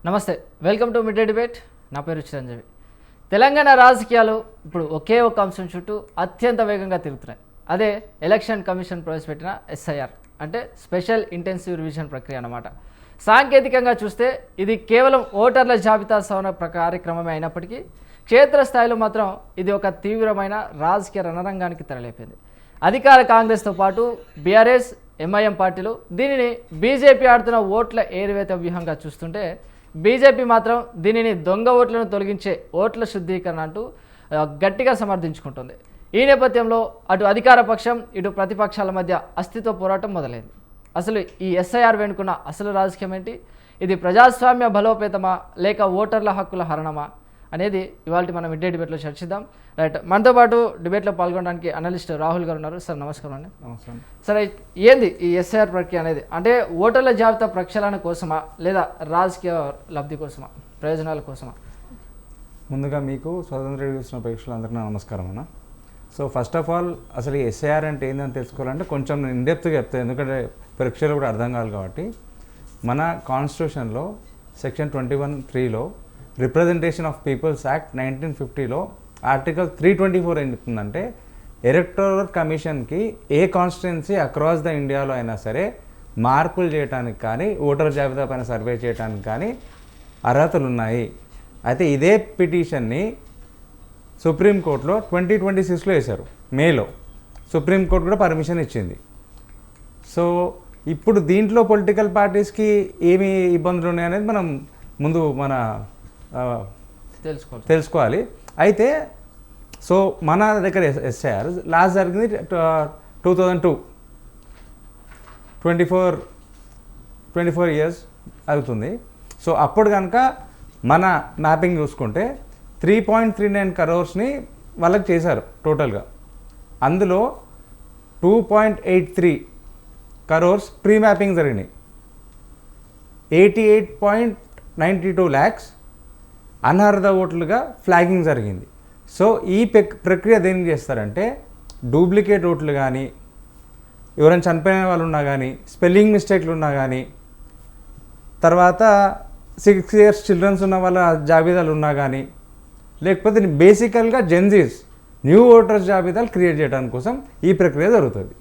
నమస్తే, welcome to mid day debate. నా పేరు చిరంజీవి. తెలంగాణ రాజకీయాలు ఇప్పుడు ఒకే ఒక అంశం చుట్టూ అత్యంత వేగంగా తిరుగుతున్నాయి. అదే ఎలక్షన్ కమిషన్ ప్రవేశపెట్టిన ఎస్ఐఆర్ అంటే స్పెషల్ ఇంటెన్సివ్ రివిజన్ ప్రక్రియ అన్నమాట. సాంకేతికంగా చూస్తే ఇది కేవలం ఓటర్ల జాబితా సవరణ కార్యక్రమమే అయినప్పటికీ క్షేత్రస్థాయిలో మాత్రం ఇది ఒక తీవ్రమైన రాజకీయ రణరంగానికి తెరలేపింది. అధికార కాంగ్రెస్తో పాటు బీఆర్ఎస్, ఎంఐఎం పార్టీలు దీనిని బీజేపీ ఆడుతున్న ఓట్ల ఏరువేత వ్యూహంగా చూస్తుంటే, బీజేపీ మాత్రం దీనిని దొంగ ఓట్లను తొలగించే ఓట్ల శుద్ధీకరణ అంటూ గట్టిగా సమర్థించుకుంటుంది. ఈ నేపథ్యంలో అటు అధికార పక్షం ఇటు ప్రతిపక్షాల మధ్య అస్తిత్వ పోరాటం మొదలైంది. అసలు ఈ ఎస్ఐఆర్ వెనుకున్న అసలు రాజకీయం ఏంటి? ఇది ప్రజాస్వామ్య బలోపేతమా లేక ఓటర్ల హక్కుల హరణమా అనేది ఇవాళ మనం మిడ్ డే డిబేట్లో చర్చిద్దాం. రైట్, మనతో పాటు డిబేట్లో పాల్గొనడానికి అనలిస్ట్ రాహుల్ గారు ఉన్నారు. సార్ నమస్కారం అండి. నమస్కారం. సరే, ఏంది ఈ ఎస్ఐఆర్ ప్రక్రియ అనేది? అంటే ఓటర్ల జాబితా ప్రక్షాళన కోసమా లేదా రాజకీయ లబ్ధి కోసమా, ప్రయోజనాల కోసమా? ముందుగా మీకు స్వతంత్ర చూసిన ప్రేక్షకులందరికీ నమస్కారం అన్న. సో ఫస్ట్ ఆఫ్ ఆల్ అసలు ఈ ఎస్ఐఆర్ అంటే ఏందని తెలుసుకోవాలంటే కొంచెం నేను ఇన్డెప్త్గా చెప్తాను, ఎందుకంటే పరీక్షలు కూడా అర్థం కావాలి కాబట్టి. మన కాన్స్టిట్యూషన్లో సెక్షన్ 21(3)లో రిప్రజెంటేషన్ ఆఫ్ పీపుల్స్ యాక్ట్ 1950లో ఆర్టికల్ 324 ఏం చెప్తుందంటే, ఎలక్టోరల్ కమిషన్కి ఏ కాన్స్టిట్యున్సీ అక్రాస్ ద ఇండియాలో అయినా సరే మార్పులు చేయడానికి కానీ ఓటర్ జాబితా పైన సర్వే చేయడానికి కానీ అర్హతలు ఉన్నాయి. అయితే ఇదే పిటిషన్ని సుప్రీంకోర్టులో 2026లో వేశారు, మేలో. సుప్రీంకోర్టు కూడా పర్మిషన్ ఇచ్చింది. సో ఇప్పుడు దీంట్లో పొలిటికల్ పార్టీస్కి ఏమి ఇబ్బందులు ఉన్నాయనేది మనం ముందు తెలుసుకోవాలి. అయితే సో మన దగ్గర ఎస్ఐఆర్ లాస్ట్ జరిగింది 2002, 24 ఇయర్స్ అవుతుంది. సో అప్పుడు కనుక మన మ్యాపింగ్ చూసుకుంటే 3.39 crores వాళ్ళకి చేశారు టోటల్గా. అందులో 2.83 crores ప్రీ మ్యాపింగ్ జరిగినాయి. 88.92 lakhs అనర్హత ఓట్లుగా ఫ్లాగింగ్ జరిగింది. సో ఈ ప్రక్రియ దేనికి చేస్తారంటే, డూప్లికేట్ ఓట్లు కానీ, ఎవరైనా చనిపోయిన వాళ్ళు ఉన్నా కానీ, స్పెల్లింగ్ మిస్టేక్లు ఉన్నా కానీ, తర్వాత 6 years చిల్డ్రన్స్ ఉన్న వాళ్ళ జాబితాలు ఉన్నా కానీ, లేకపోతే బేసికల్గా జెన్జీస్ న్యూ ఓటర్స్ జాబితాలు క్రియేట్ చేయడానికి కోసం ఈ ప్రక్రియ జరుగుతుంది.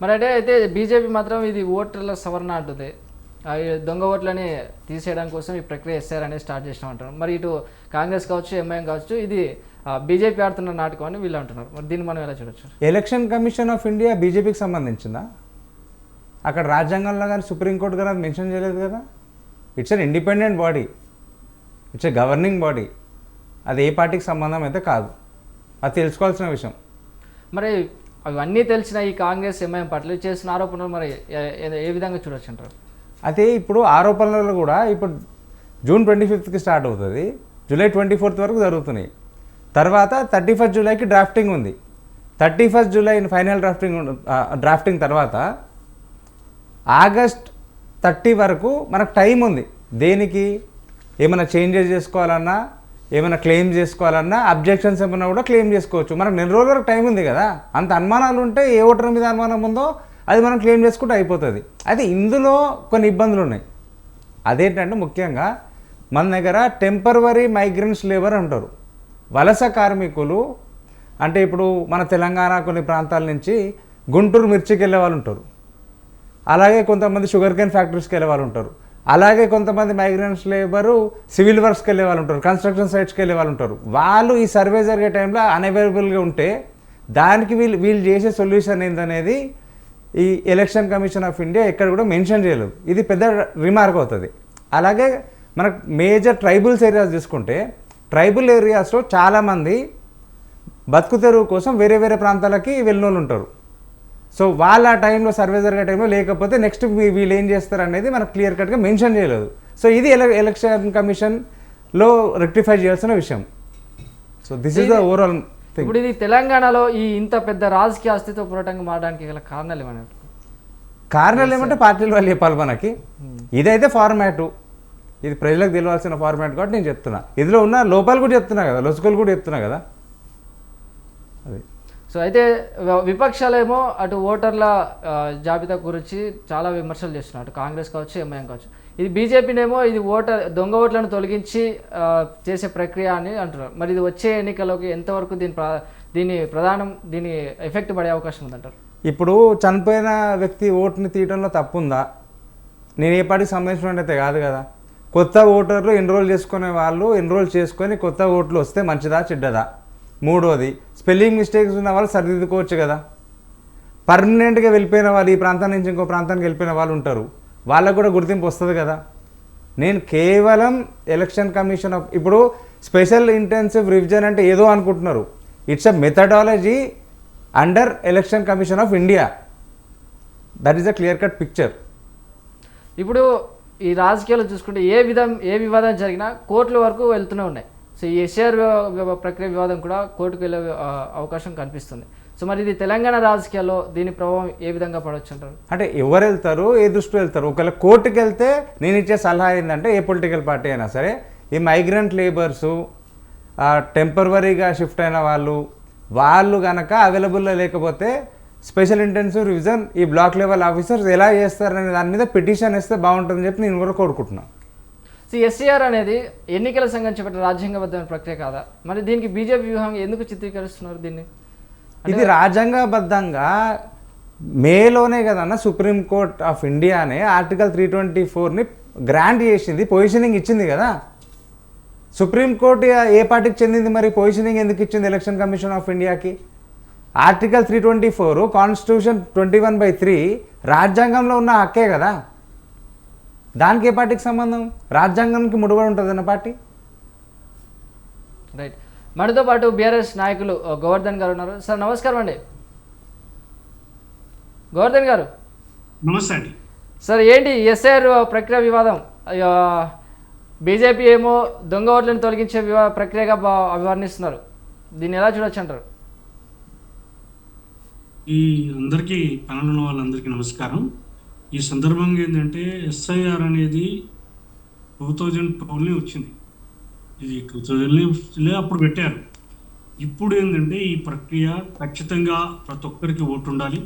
మరి అంటే అయితే బీజేపీ మాత్రం ఇది ఓటర్ల సవరణ అంటుంది, దొంగ ఓట్లని తీసేయడం కోసం ఈ ప్రక్రియ ఎస్ఐఆర్ అనేది స్టార్ట్ చేసినామంటారు. మరి ఇటు కాంగ్రెస్ కావచ్చు, ఎంఐఎం కావచ్చు, ఇది బీజేపీ ఆడుతున్న నాటకం అని వీళ్ళు అంటున్నారు. మరి దీన్ని మనం ఎలా చూడొచ్చు? ఎలక్షన్ కమిషన్ ఆఫ్ ఇండియా బీజేపీకి సంబంధించిందా? అక్కడ రాజ్యాంగంలో కానీ సుప్రీంకోర్టు కానీ అది మెన్షన్ చేయలేదు కదా. It's an independent body, it's a governing body. అది ఏ పార్టీకి సంబంధం అయితే కాదు, అది తెలుసుకోవాల్సిన విషయం. మరి అవన్నీ తెలిసిన ఈ కాంగ్రెస్, ఎంఐఎం పార్టీలు చేసిన ఆరోపణలు మరి ఏ విధంగా చూడొచ్చు అంటారు? అయితే ఇప్పుడు ఆరోపణలు కూడా ఇప్పుడు June 25కి స్టార్ట్ అవుతుంది, July 24th వరకు జరుగుతున్నాయి. తర్వాత 31st Julyకి డ్రాఫ్టింగ్ ఉంది. 31st July ఫైనల్ డ్రాఫ్టింగ్ తర్వాత August 30 వరకు మనకు టైం ఉంది. దేనికి? ఏమైనా చేంజెస్ చేసుకోవాలన్నా, ఏమైనా క్లెయిమ్ చేసుకోవాలన్నా, అబ్జెక్షన్స్ ఏమైనా కూడా క్లెయిమ్ చేసుకోవచ్చు. మనకు 2 రోజుల వరకు టైం ఉంది కదా. అంత అనుమానాలు ఉంటే, ఏ ఓటర్ మీద అనుమానం ఉందో అది మనం క్లెయిమ్ చేసుకుంటే అయిపోతుంది. అయితే ఇందులో కొన్ని ఇబ్బందులు ఉన్నాయి. అదేంటంటే ముఖ్యంగా మన దగ్గర టెంపరవరీ మైగ్రెంట్స్ లేబర్ అంటారు, వలస కార్మికులు. అంటే ఇప్పుడు మన తెలంగాణ కొన్ని ప్రాంతాల నుంచి గుంటూరు మిర్చికి వెళ్ళే వాళ్ళు ఉంటారు, అలాగే కొంతమంది షుగర్ కేన్ ఫ్యాక్టరీస్కి వెళ్ళే వాళ్ళు ఉంటారు, అలాగే కొంతమంది మైగ్రెంట్స్ లేబరు సివిల్ వర్క్స్కి వెళ్ళే వాళ్ళు ఉంటారు, కన్స్ట్రక్షన్ సైట్స్కి వెళ్ళే వాళ్ళు ఉంటారు. వాళ్ళు ఈ సర్వే జరిగే టైంలో అన్అవైలబుల్గా ఉంటే దానికి వీళ్ళు చేసే సొల్యూషన్ ఏంటనేది ఈ ఎలక్షన్ కమిషన్ ఆఫ్ ఇండియా ఎక్కడ కూడా మెన్షన్ చేయలేదు. ఇది పెద్ద రిమార్క్ అవుతుంది. అలాగే మనకు మేజర్ ట్రైబల్స్ ఏరియాస్ తీసుకుంటే, ట్రైబల్ ఏరియాస్లో చాలామంది బతుకు తెరువు కోసం వేరే వేరే ప్రాంతాలకి వెళ్ళిన వాళ్ళు ఉంటారు. సో వాళ్ళ టైంలో సర్వే జరిగే టైంలో లేకపోతే నెక్స్ట్ వీళ్ళు ఏం చేస్తారు అనేది మనకు క్లియర్ కట్గా మెన్షన్ చేయలేదు. సో ఇది ఎలక్షన్ కమిషన్లో రెక్టిఫై చేయాల్సిన విషయం. So this is the overall thing. ఇప్పుడు ఇది తెలంగాణలో ఈ ఇంత పెద్ద రాజకీయ అస్తిత్వ పోరాటంగా మారడానికి గల కారణాలు ఏమన్నా? కారణాలు ఏమంటే పార్టీలు వాళ్ళు చెప్పాలి మనకి. ఇదైతే ఫార్మాటు, ఇది ప్రజలకు తెలియాల్సిన ఫార్మాట్ కాబట్టి నేను చెప్తున్నా. ఇందులో ఉన్న లోపాలు కూడా చెప్తున్నా కదా, లొసుగులు కూడా చెప్తున్నా కదా. అది సో అయితే విపక్షాలేమో అటు ఓటర్ల జాబితా గురించి చాలా విమర్శలు చేస్తున్నారు, అటు కాంగ్రెస్ కావచ్చు, ఎంఐఎం కావచ్చు. ఇది బీజేపీనేమో ఇది దొంగ ఓట్లను తొలగించి చేసే ప్రక్రియ అని అంటున్నారు. మరి ఇది వచ్చే ఎన్నికల్లోకి ఎంతవరకు దీని ఎఫెక్ట్ పడే అవకాశం ఉందంటారు? ఇప్పుడు చనిపోయిన వ్యక్తి ఓటుని తీయడంలో తప్పుందా? నేను ఏ పార్టీకి సంబంధించిన అయితే కాదు కదా. కొత్త ఓటర్లు ఎన్రోల్ చేసుకునే వాళ్ళు ఎన్రోల్ చేసుకొని కొత్త ఓట్లు వస్తే మంచిదా చెడ్డదా? మూడోది, స్పెల్లింగ్ మిస్టేక్స్ ఉన్న వాళ్ళు సరిదిద్దుకోవచ్చు కదా. పర్మనెంట్గా వెళ్ళిపోయిన వాళ్ళు, ఈ ప్రాంతం నుంచి ఇంకో ప్రాంతానికి వెళ్ళిపోయిన వాళ్ళు ఉంటారు, వాళ్ళకు కూడా గుర్తింపు వస్తుంది కదా. నేను కేవలం ఎలక్షన్ కమిషన్ ఆఫ్ ఇప్పుడు స్పెషల్ ఇంటెన్సివ్ రివిజన్ అంటే ఏదో అనుకుంటున్నారు. It's a methodology under election commission of India. That is a clear cut picture. ఇప్పుడు ఈ రాజకీయాలు చూసుకుంటే ఏ వివాదం జరిగినా కోర్టుల వరకు వెళ్తూనే ఉన్నాయి. సో ఈ ఎస్ఐఆర్ ప్రక్రియ వివాదం కూడా కోర్టుకు వెళ్ళే అవకాశం కనిపిస్తుంది. సో మరి ఇది తెలంగాణ రాజకీయాల్లో దీని ప్రభావం ఏ విధంగా పడవచ్చు అంటారు? అంటే ఎవరు వెళ్తారు, ఏ దృష్టిలో వెళ్తారు? ఒకవేళ కోర్టుకు వెళ్తే నేను ఇచ్చే సలహా ఏంటంటే, ఏ పొలిటికల్ పార్టీ అయినా సరే, ఈ మైగ్రెంట్ లేబర్సు, టెంపరవరీగా షిఫ్ట్ అయిన వాళ్ళు కనుక అవైలబుల్లో లేకపోతే స్పెషల్ ఇంటెన్సివ్ రివిజన్ ఈ బ్లాక్ లెవెల్ ఆఫీసర్స్ ఎలా చేస్తారనే దాని మీద పిటిషన్ ఇస్తే బాగుంటుందని చెప్పి నేను కూడా కోరుకుంటున్నాను. సో ఎస్సీఆర్ అనేది ఎన్నికల సంఘం చేపట్టిన రాజ్యాంగబద్ధమైన ప్రక్రియ కాదా? మరి దీనికి బీజేపీ వ్యూహం ఎందుకు చిత్రీకరిస్తున్నారు దీన్ని? ఇది రాజ్యాంగబద్ధంగా మేలోనే కదన్న సుప్రీంకోర్ట్ ఆఫ్ ఇండియానే ఆర్టికల్ 324ని గ్రాంట్ చేసింది, పొజిషనింగ్ ఇచ్చింది కదా. సుప్రీంకోర్టు ఏ పార్టీకి చెందింది మరి? పొజిషనింగ్ ఎందుకు ఇచ్చింది ఎలక్షన్ కమిషన్ ఆఫ్ ఇండియాకి? ఆర్టికల్ 324 కాన్స్టిట్యూషన్ 21/3 రాజ్యాంగంలో ఉన్న హక్కే కదా. దానికి ఏ పార్టీకి సంబంధం? రాజ్యాంగానికి ముడిపడి ఉంటుంది అన్న పార్టీ. రైట్. మనతో పాటు బీఆర్ఎస్ నాయకులు గోవర్ధన్ గారు ఉన్నారు. సార్ నమస్కారం అండి. గోవర్ధన్ గారు నమస్తే అండి. సార్ ఏంటి ఎస్ఐఆర్ ప్రక్రియ వివాదం? బీజేపీ ఏమో దొంగ ఓట్లను తొలగించే ప్రక్రియగా అభివర్ణిస్తున్నారు. దీన్ని ఎలా చూడొచ్చు అంటారు? ఈ అందరికీ పనులు ఉన్న వాళ్ళందరికీ నమస్కారం. ఈ సందర్భంగా ఏంటంటే ఎస్ఐఆర్ అనేది 2012 వచ్చింది. ఇది 2000 అప్పుడు పెట్టారు. ఇప్పుడు ఏంటంటే ఈ ప్రక్రియ ఖచ్చితంగా ప్రతి ఒక్కరికి ఓటు ఉండాలి.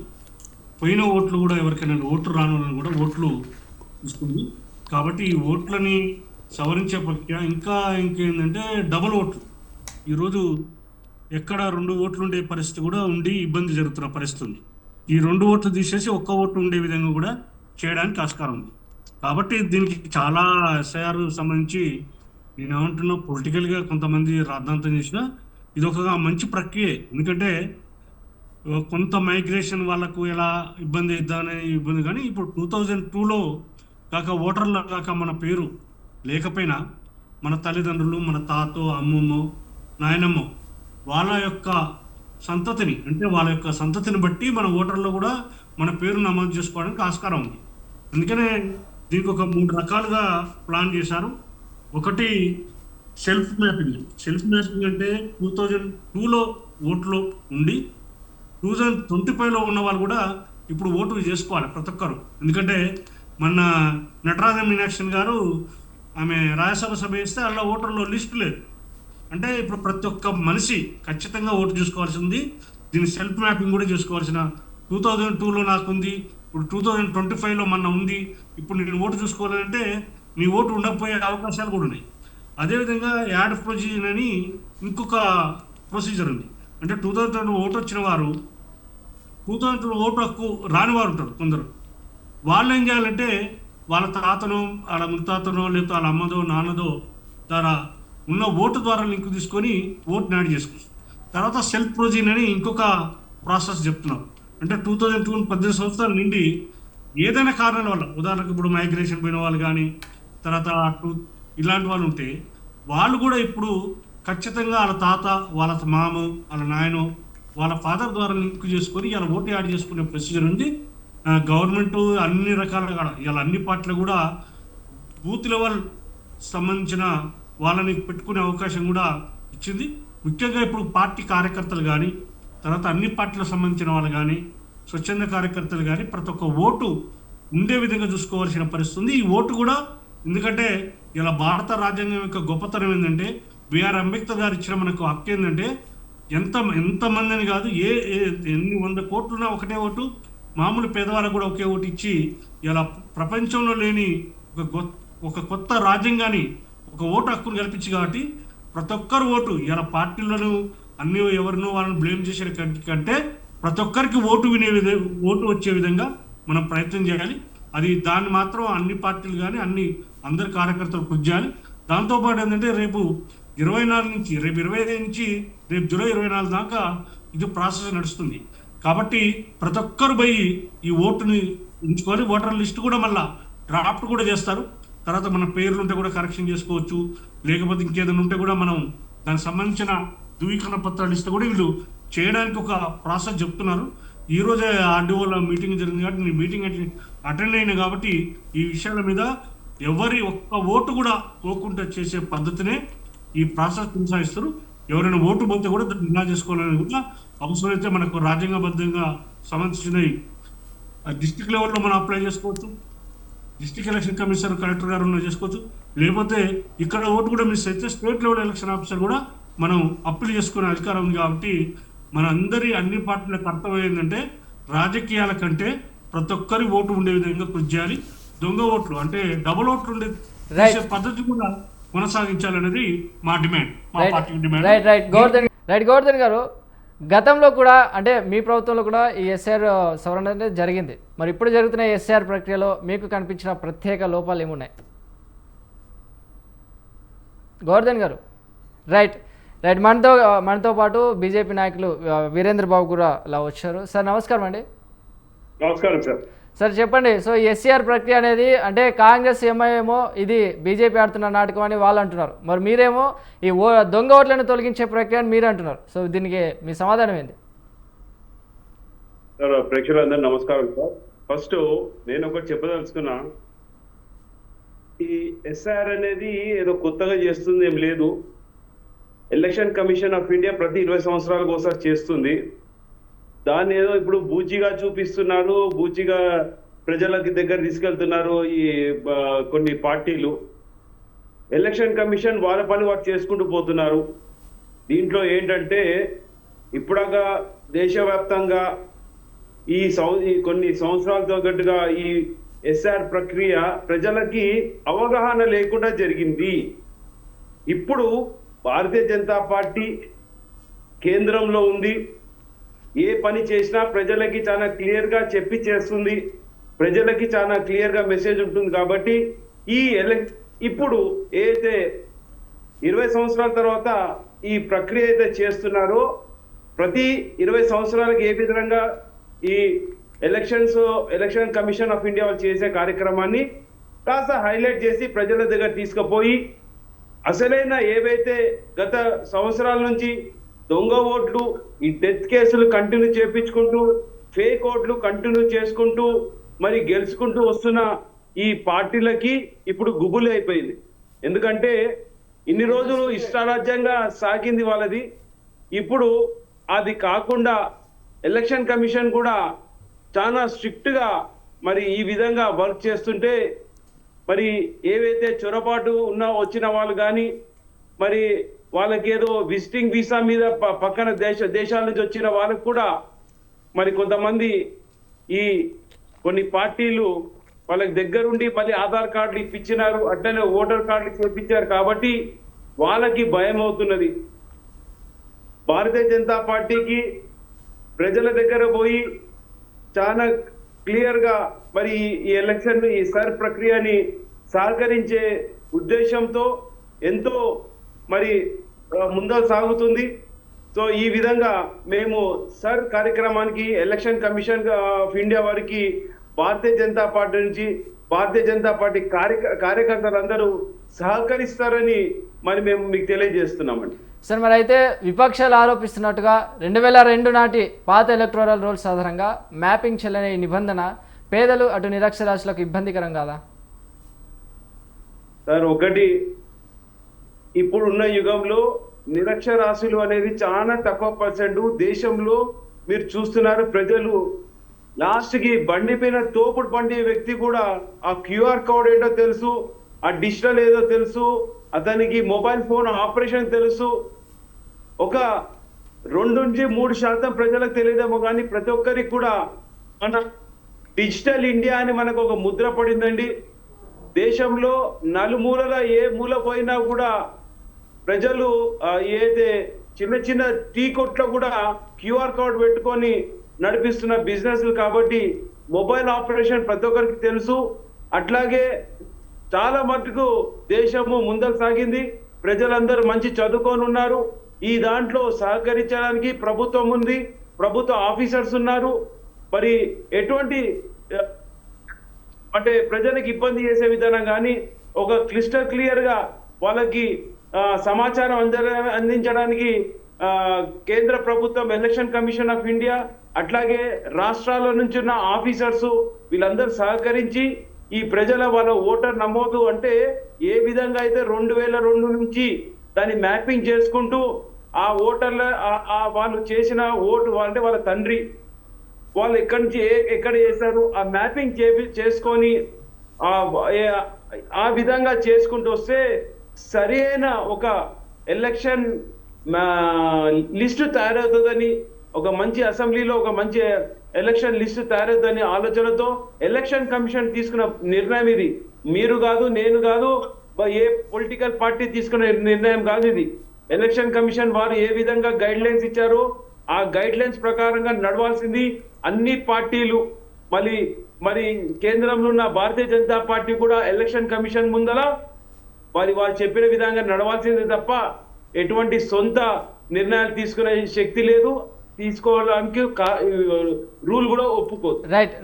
పోయిన ఓట్లు కూడా ఎవరికైనా ఓట్లు రాని వాళ్ళని కూడా ఓట్లు తీసుకుంది. కాబట్టి ఈ ఓట్లని సవరించే ప్రక్రియ ఇంకేంటంటే డబుల్ ఓట్లు. ఈరోజు ఎక్కడ 2 ఓట్లు ఉండే పరిస్థితి కూడా ఉండి ఇబ్బంది జరుగుతున్న పరిస్థితి ఉంది. ఈ 2 ఓట్లు తీసేసి ఒక్క ఓటు ఉండే విధంగా కూడా చేయడానికి ఆస్కారం ఉంది. కాబట్టి దీనికి చాలా ఎస్ఐఆర్ సంబంధించి నేను ఏమంటున్నా, పొలిటికల్గా కొంతమంది రాద్ధాంతం చేసిన ఇది ఒక మంచి ప్రక్రియ. ఎందుకంటే కొంత మైగ్రేషన్ వాళ్ళకు ఎలా ఇబ్బంది అవుతుందనే ఇబ్బంది, కానీ ఇప్పుడు 2002లో కాక ఓటర్ల కాక మన పేరు లేకపోయినా మన తల్లిదండ్రులు, మన తాతో, అమ్మమ్మో, నాయనమ్మో వాళ్ళ యొక్క సంతతిని బట్టి మన ఓటర్లో కూడా మన పేరు నమోదు చేసుకోవడానికి ఆస్కారం ఉంది. అందుకనే దీనికి ఒక 3 రకాలుగా ప్లాన్ చేశారు. ఒకటి సెల్ఫ్ మ్యాపింగ్ అంటే 2002లో ఓట్లు ఉండి 2025లో ఉన్న వాళ్ళు కూడా ఇప్పుడు ఓటు చేసుకోవాలి ప్రతి ఒక్కరు. ఎందుకంటే మన నటరాజ మీనాక్షి గారు ఆమె రాజ్యసభ సభ వేస్తే అలా ఓటర్లో లిస్ట్ లేదు. అంటే ఇప్పుడు ప్రతి ఒక్క మనిషి ఖచ్చితంగా ఓటు చూసుకోవాల్సింది. దీన్ని సెల్ఫ్ మ్యాపింగ్ కూడా చేసుకోవాల్సిన 2002లో నాకుంది, ఇప్పుడు 2025లో మన ఉంది, ఇప్పుడు నేను ఓటు చూసుకోవాలంటే నీ ఓటు ఉండకపోయే అవకాశాలు కూడా ఉన్నాయి. అదేవిధంగా యాడ్ ప్రొసీజర్ అని ఇంకొక ప్రొసీజర్ ఉంది. అంటే 2002 ఓటు వచ్చిన వారు 2002 ఓటు హక్కు రాని వారు ఉంటారు కొందరు. వాళ్ళు ఏం చేయాలంటే వాళ్ళ తాతనో, వాళ్ళ ముత్తాతనో, లేదా వాళ్ళ అమ్మదో, నాన్నదో ద్వారా ఉన్న ఓటు ద్వారా లింక్ తీసుకొని ఓటుని యాడ్ చేసుకుంటారు. తర్వాత సెల్ఫ్ ప్రొసీజర్ అని ఇంకొక ప్రాసెస్ చెప్తున్నారు. అంటే 2002 18 సంవత్సరాల నుండి ఏదైనా కారణాల వల్ల, ఉదాహరణకు ఇప్పుడు మైగ్రేషన్ పోయిన వాళ్ళు కానీ, తర్వాత ఇలాంటి వాళ్ళు ఉంటే వాళ్ళు కూడా ఇప్పుడు ఖచ్చితంగా వాళ్ళ తాత, వాళ్ళ మామ, వాళ్ళ నాయనో, వాళ్ళ ఫాదర్ ద్వారా లింక్ చేసుకొని ఇలా ఓటు యాడ్ చేసుకునే ప్రొసీజర్ ఉంది. గవర్నమెంట్ అన్ని రకాలుగా ఇలా అన్ని పార్టీలు కూడా బూత్ లెవెల్ సంబంధించిన వాళ్ళని పెట్టుకునే అవకాశం కూడా ఇచ్చింది. ముఖ్యంగా ఇప్పుడు పార్టీ కార్యకర్తలు కానీ, తర్వాత అన్ని పార్టీలకు సంబంధించిన వాళ్ళు కానీ, స్వచ్ఛంద కార్యకర్తలు కానీ ప్రతి ఒక్క ఓటు ఉండే విధంగా చూసుకోవాల్సిన పరిస్థితి ఉంది. ఈ ఓటు కూడా ఎందుకంటే ఇలా భారత రాజ్యాంగం యొక్క గొప్పతనం ఏంటంటే, బిఆర్ అంబేద్కర్ గారు ఇచ్చిన మనకు హక్కు ఏంటంటే ఎంతమంది అని కాదు, ఎన్ని 100 కోట్లున్నా ఒకటే ఓటు, మామూలు పేదవాళ్ళకు కూడా ఒకే ఓటు ఇచ్చి ఇలా ప్రపంచంలో లేని ఒక ఒక కొత్త రాజ్యాంగాన్ని ఒక ఓటు హక్కును కల్పించి కాబట్టి ప్రతి ఒక్కరు ఓటు ఇలా పార్టీలను అన్ని ఎవరినో వాళ్ళని బ్లేమ్ చేసే కంటే ప్రతి ఒక్కరికి ఓటు వచ్చే విధంగా మనం ప్రయత్నం చేయాలి. అది దాన్ని మాత్రం అన్ని పార్టీలు కానీ అందరి కార్యకర్తలు కృషి చేయాలి. దాంతోపాటు ఏంటంటే రేపు 24 నుంచి రేపు 25 నుంచి రేపు జూలై 24 దాకా ఇది ప్రాసెస్ నడుస్తుంది. కాబట్టి ప్రతి ఒక్కరు పోయి ఈ ఓటుని ఉంచుకొని ఓటర్ లిస్ట్ కూడా మళ్ళీ డ్రాఫ్ట్ కూడా చేస్తారు. తర్వాత మన పేర్లు ఉంటే కూడా కరెక్షన్ చేసుకోవచ్చు, లేకపోతే ఇంకేదైనా ఉంటే కూడా మనం దానికి సంబంధించిన ధృవీకరణ పత్రాలు ఇస్తే కూడా వీళ్ళు చేయడానికి ఒక ప్రాసెస్ చెప్తున్నారు. ఈ రోజే ఆర్డీఓల మీటింగ్ జరిగింది కాబట్టి నేను మీటింగ్ అటెండ్ అయినా కాబట్టి ఈ విషయాల మీద ఎవరి ఒక్క ఓటు కూడా పోకుండా చేసే పద్ధతినే ఈ ప్రాసెస్ కొనసాగిస్తారు. ఎవరైనా ఓటు పోతే కూడా దాన్ని ఇలా చేసుకోవాలని కూడా అవసరమైతే మనకు రాజ్యాంగబద్ధంగా సంబంధించిన డిస్ట్రిక్ట్ లెవెల్లో మనం అప్లై చేసుకోవచ్చు, డిస్ట్రిక్ట్ ఎలక్షన్ కమిషనర్ కలెక్టర్ గారు చేసుకోవచ్చు. లేకపోతే ఇక్కడ ఓటు కూడా మిస్ అయితే స్టేట్ లెవెల్ ఎలక్షన్ ఆఫీసర్ కూడా మనం అప్పీల్ చేసుకునే అధికారం ఉంది. కాబట్టి మన అన్ని పార్టీల కర్తవ్యం ఏంటంటే రాజకీయాల కంటే ప్రతి ఒక్కరి ఓటు ఉండే విధంగా కృషి చేయాలి. దొంగ ఓట్లు అంటే డబుల్ ఓట్లు ఉండే పద్ధతి కూడా కొనసాగించాలనేది మా డిమాండ్, మా పార్టీ డిమాండ్. రైట్ గోవర్ధన్ గారు, గతంలో కూడా అంటే మీ ప్రభుత్వంలో కూడా ఈ ఎస్ఆర్ సవరణ అనేది జరిగింది. మరి ఇప్పుడు జరుగుతున్న ఎస్ఆర్ ప్రక్రియలో మీకు కనిపించిన ప్రత్యేక లోపాలు ఏమున్నాయి? గోవర్ధన్ గారు రైట్ మనతో పాటు బీజేపీ నాయకులు వీరేంద్ర బాబు కూడా అలా వచ్చారు. సార్ నమస్కారం అండి. నమస్కారం సార్. సార్ చెప్పండి, సో ఎస్సీఆర్ ప్రక్రియ అనేది అంటే కాంగ్రెస్ ఏమో ఇది బీజేపీ ఆడుతున్న నాటకం అని వాళ్ళు అంటున్నారు, మరి మీరేమో ఈ దొంగ ఓట్లను తొలగించే ప్రక్రియ అని మీరు అంటున్నారు. సో దీనికి మీ సమాధానం ఏంటి? సార్ ప్రేక్షకులందరూ నమస్కారం సార్. ఫస్ట్ నేను ఒకటి చెప్పదలుచుకున్నా, ఈ ఎస్ఆర్ అనేది ఏదో కొత్తగా చేస్తుంది ఏం లేదు. ఎలక్షన్ కమిషన్ ఆఫ్ ఇండియా ప్రతి 20 సంవత్సరాలకు ఒకసారి చేస్తుంది. దాన్ని ఏదో ఇప్పుడు బూచిగా చూపిస్తున్నారు, బూచిగా ప్రజలకి దగ్గర తీసుకెళ్తున్నారు ఈ కొన్ని పార్టీలు. ఎలక్షన్ కమిషన్ వాళ్ళ పని వారు చేసుకుంటూ పోతున్నారు. దీంట్లో ఏంటంటే ఇప్పుడాగా దేశవ్యాప్తంగా ఈ కొన్ని సంవత్సరాలతో గట్టుగా ఈ ఎస్ఆర్ ప్రక్రియ ప్రజలకి అవగాహన లేకుండా జరిగింది. ఇప్పుడు భారతీయ జనతా పార్టీ కేంద్రంలో ఉంది, ఏ పని చేసినా ప్రజలకి చాలా క్లియర్గా చెప్పి చేస్తుంది, ప్రజలకి చాలా క్లియర్గా మెసేజ్ ఉంటుంది. కాబట్టి ఇప్పుడు ఏదైతే 20 సంవత్సరాల తర్వాత ఈ ప్రక్రియ అయితే చేస్తున్నారో, ప్రతి 20 సంవత్సరాలకి ఏ విధంగా ఈ ఎలక్షన్ కమిషన్ ఆఫ్ ఇండియా వాళ్ళు చేసే కార్యక్రమాన్ని కాస్త హైలైట్ చేసి ప్రజల దగ్గర తీసుకుపోయి అసలైన ఏవైతే గత సంవత్సరాల నుంచి దొంగ ఓట్లు, ఈ డెత్ కేసులు కంటిన్యూ చేయించుకుంటూ, ఫేక్ ఓట్లు కంటిన్యూ చేసుకుంటూ మరి గెలుచుకుంటూ వస్తున్న ఈ పార్టీలకి ఇప్పుడు గుబులు అయిపోయింది. ఎందుకంటే ఇన్ని రోజులు ఇష్టారాజ్యంగా సాగింది వాళ్ళది. ఇప్పుడు అది కాకుండా ఎలక్షన్ కమిషన్ కూడా చాలా స్ట్రిక్ట్గా మరి ఈ విధంగా వర్క్ చేస్తుంటే, మరి ఏవైతే చొరబాటు వచ్చిన వాళ్ళు కానీ మరి వాళ్ళకి ఏదో విజిటింగ్ వీసా మీద పక్కన దేశాల నుంచి వచ్చిన వాళ్ళకు కూడా మరి కొంతమంది ఈ కొన్ని పార్టీలు వాళ్ళకి దగ్గరుండి మళ్ళీ ఆధార్ కార్డులు ఇప్పించినారు, అట్లనే ఓటర్ కార్డులు చేపించారు. కాబట్టి వాళ్ళకి భయం అవుతున్నది. భారతీయ జనతా పార్టీకి ప్రజల దగ్గర పోయి చాలా క్లియర్గా మరి ఈ ఎలక్షన్ ఈ సర్ ప్రక్రియని సహకరించే ఉద్దేశంతో ఎంతో మరి ముందరు సాగుతుంది. సో ఈ విధంగా మేము సర్ కార్యక్రమానికి ఎలక్షన్ కమిషన్ ఆఫ్ ఇండియా వారికి భారతీయ జనతా పార్టీ నుంచి భారతీయ జనతా పార్టీ కార్యకర్తలందరూ సహకరిస్తారని మరి మేము మీకు తెలియజేస్తున్నామండి. సార్ మరి అయితే విపక్షాలు ఆరోపిస్తున్నట్టుగా 2002 నాటి పాత ఎలక్టోరల్ రూల్స్ ఆధారంగా మ్యాపింగ్ చెల్లనే ఈ నిబంధన పేదలు అటు నిరక్షరాస్యులకు ఇబ్బందికరం కాదా? సార్ ఒకటి, ఇప్పుడున్న యుగంలో నిరక్షరాస్యులు అనేది చాలా తక్కువ పర్సెంట్. దేశంలో మీరు చూస్తున్నారు, ప్రజలు లాస్ట్కి బండి పైన తోపుడు బండి వ్యక్తి కూడా ఆ క్యూఆర్ కోడ్ ఏంటో తెలుసు, ఆ డిజిటల్ ఏదో తెలుసు, అతనికి మొబైల్ ఫోన్ ఆపరేషన్ తెలుసు. ఒక 2-3% ప్రజలకు తెలియదేమో కానీ ప్రతి ఒక్కరికి కూడా మన డిజిటల్ ఇండియా అని మనకు ఒక ముద్ర పడిందండి. దేశంలో నలుమూలల ఏ మూల పోయినా కూడా ప్రజలు ఏదైతే చిన్న చిన్న టీ కొట్లో కూడా క్యూఆర్ కోడ్ పెట్టుకొని నడిపిస్తున్న బిజినెస్లు కాబట్టి మొబైల్ ఆపరేషన్ ప్రతి ఒక్కరికి తెలుసు. అట్లాగే చాలా మటుకు దేశము ముందుకు సాగింది. ప్రజలందరూ మంచి చదువుకొని ఉన్నారు. ఈ దాంట్లో సహకరించడానికి ప్రభుత్వం ఉంది, ప్రభుత్వ ఆఫీసర్స్ ఉన్నారు. మరి ఎటువంటి అంటే ప్రజలకు ఇబ్బంది చేసే విధానం కానీ ఒక క్లిస్టర్ క్లియర్ గా వాళ్ళకి సమాచారం అందించడానికి కేంద్ర ప్రభుత్వం, ఎలక్షన్ కమిషన్ ఆఫ్ ఇండియా, అట్లాగే రాష్ట్రాల నుంచి ఉన్న ఆఫీసర్స్ వీళ్ళందరూ సహకరించి ఈ ప్రజల వాళ్ళ ఓటర్ నమోదు అంటే ఏ విధంగా అయితే 2002 నుంచి దాన్ని మ్యాపింగ్ చేసుకుంటూ ఆ ఓటర్ల వాళ్ళు చేసిన ఓటు అంటే వాళ్ళ తండ్రి వాళ్ళు ఎక్కడి నుంచి ఎక్కడ చేశారు ఆ మ్యాపింగ్ చేసుకొని ఆ విధంగా చేసుకుంటూ వస్తే సరైన ఒక ఎలక్షన్ లిస్టు తయారవుతుందని, ఒక మంచి అసెంబ్లీలో ఒక మంచి ఎలక్షన్ లిస్టు తయారవుతుందని ఆలోచనతో ఎలక్షన్ కమిషన్ తీసుకున్న నిర్ణయం ఇది. మీరు కాదు, నేను కాదు, ఏ పొలిటికల్ పార్టీ తీసుకున్న నిర్ణయం కాదు ఇది. ఎలక్షన్ కమిషన్ వారు ఏ విధంగా గైడ్ లైన్స్ ఇచ్చారో ఆ గైడ్ లైన్స్ ప్రకారంగా నడవాల్సింది అన్ని పార్టీలు. మరి కేంద్రంలో ఉన్న భారతీయ జనతా పార్టీ కూడా ఎలక్షన్ కమిషన్ ముందల వాళ్ళు చెప్పిన విధంగా నడవాల్సింది తప్ప ఎటువంటి సొంత నిర్ణయాలు తీసుకునే శక్తి లేదు, తీసుకోవడానికి రూల్ కూడా ఒప్పుకోదు.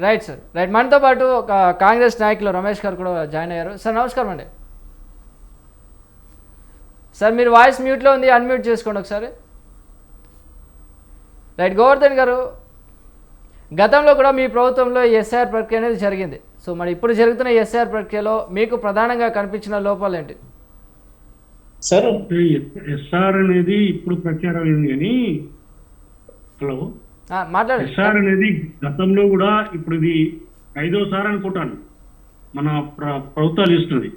Right sir, right. మనతో పాటు ఒక కాంగ్రెస్ నాయకులు రమేష్ గారు కూడా జాయిన్ అయ్యారు. సార్ నమస్కారం అండి. సార్ మీరు వాయిస్ మ్యూట్లో ఉంది, అన్మ్యూట్ చేసుకోండి ఒకసారి. రైట్. గోవర్ధన్ గారు, గతంలో కూడా మీ ప్రభుత్వంలో ఎస్ఐఆర్ ప్రక్రియ అనేది జరిగింది. సో మరి ఇప్పుడు జరుగుతున్న ఎస్ఐఆర్ ప్రక్రియలో మీకు ప్రధానంగా కనిపించిన లోపాలు ఏంటి సార్? ఎస్ఆర్ అనేది ఇప్పుడు ప్రచారం అయింది కానీ మాట్లాడండి. ఎస్ఆర్ అనేది గతంలో కూడా ఇప్పుడు ఇది 5వ సారి అనుకుంటాను మన ప్రభుత్వాలు ఇస్తుంది.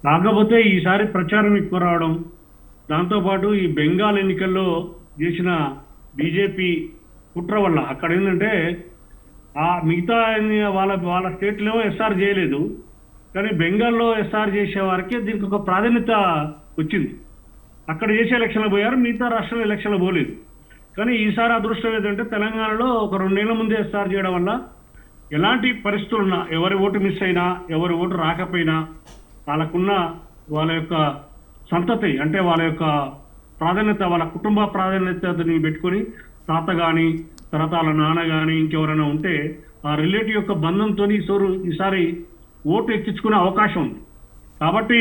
కాకపోతే ఈసారి ప్రచారం ఎక్కువ రావడం, దాంతోపాటు ఈ బెంగాల్ ఎన్నికల్లో చేసిన బీజేపీ కుట్ర వల్ల అక్కడ ఏంటంటే మిగతా వాళ్ళ స్టేట్లో ఎస్ఆర్ చేయలేదు, కానీ బెంగాల్లో ఎస్ఆర్ చేసే వారికి దీనికి ఒక ప్రాధాన్యత వచ్చింది. అక్కడ చేసే ఎలక్షన్లు పోయారు, మిగతా రాష్ట్రంలో ఎలక్షన్లు పోలేదు. కానీ ఈసారి అదృష్టం ఏంటంటే తెలంగాణలో ఒక 2 నెలల ముందే ఎస్ఆర్ చేయడం వల్ల ఎలాంటి పరిస్థితులున్నా, ఎవరి ఓటు మిస్ అయినా, ఎవరి ఓటు రాకపోయినా, వాళ్ళ యొక్క సంతతి అంటే వాళ్ళ యొక్క ప్రాధాన్యత, వాళ్ళ కుటుంబ ప్రాధాన్యతని పెట్టుకొని తాత కానీ తర్వాత వాళ్ళ నాన్న కానీ ఇంకెవరైనా ఉంటే ఆ రిలేటివ్ యొక్క బంధంతో ఈసారి ఓటు ఎక్కించుకునే అవకాశం ఉంది. కాబట్టి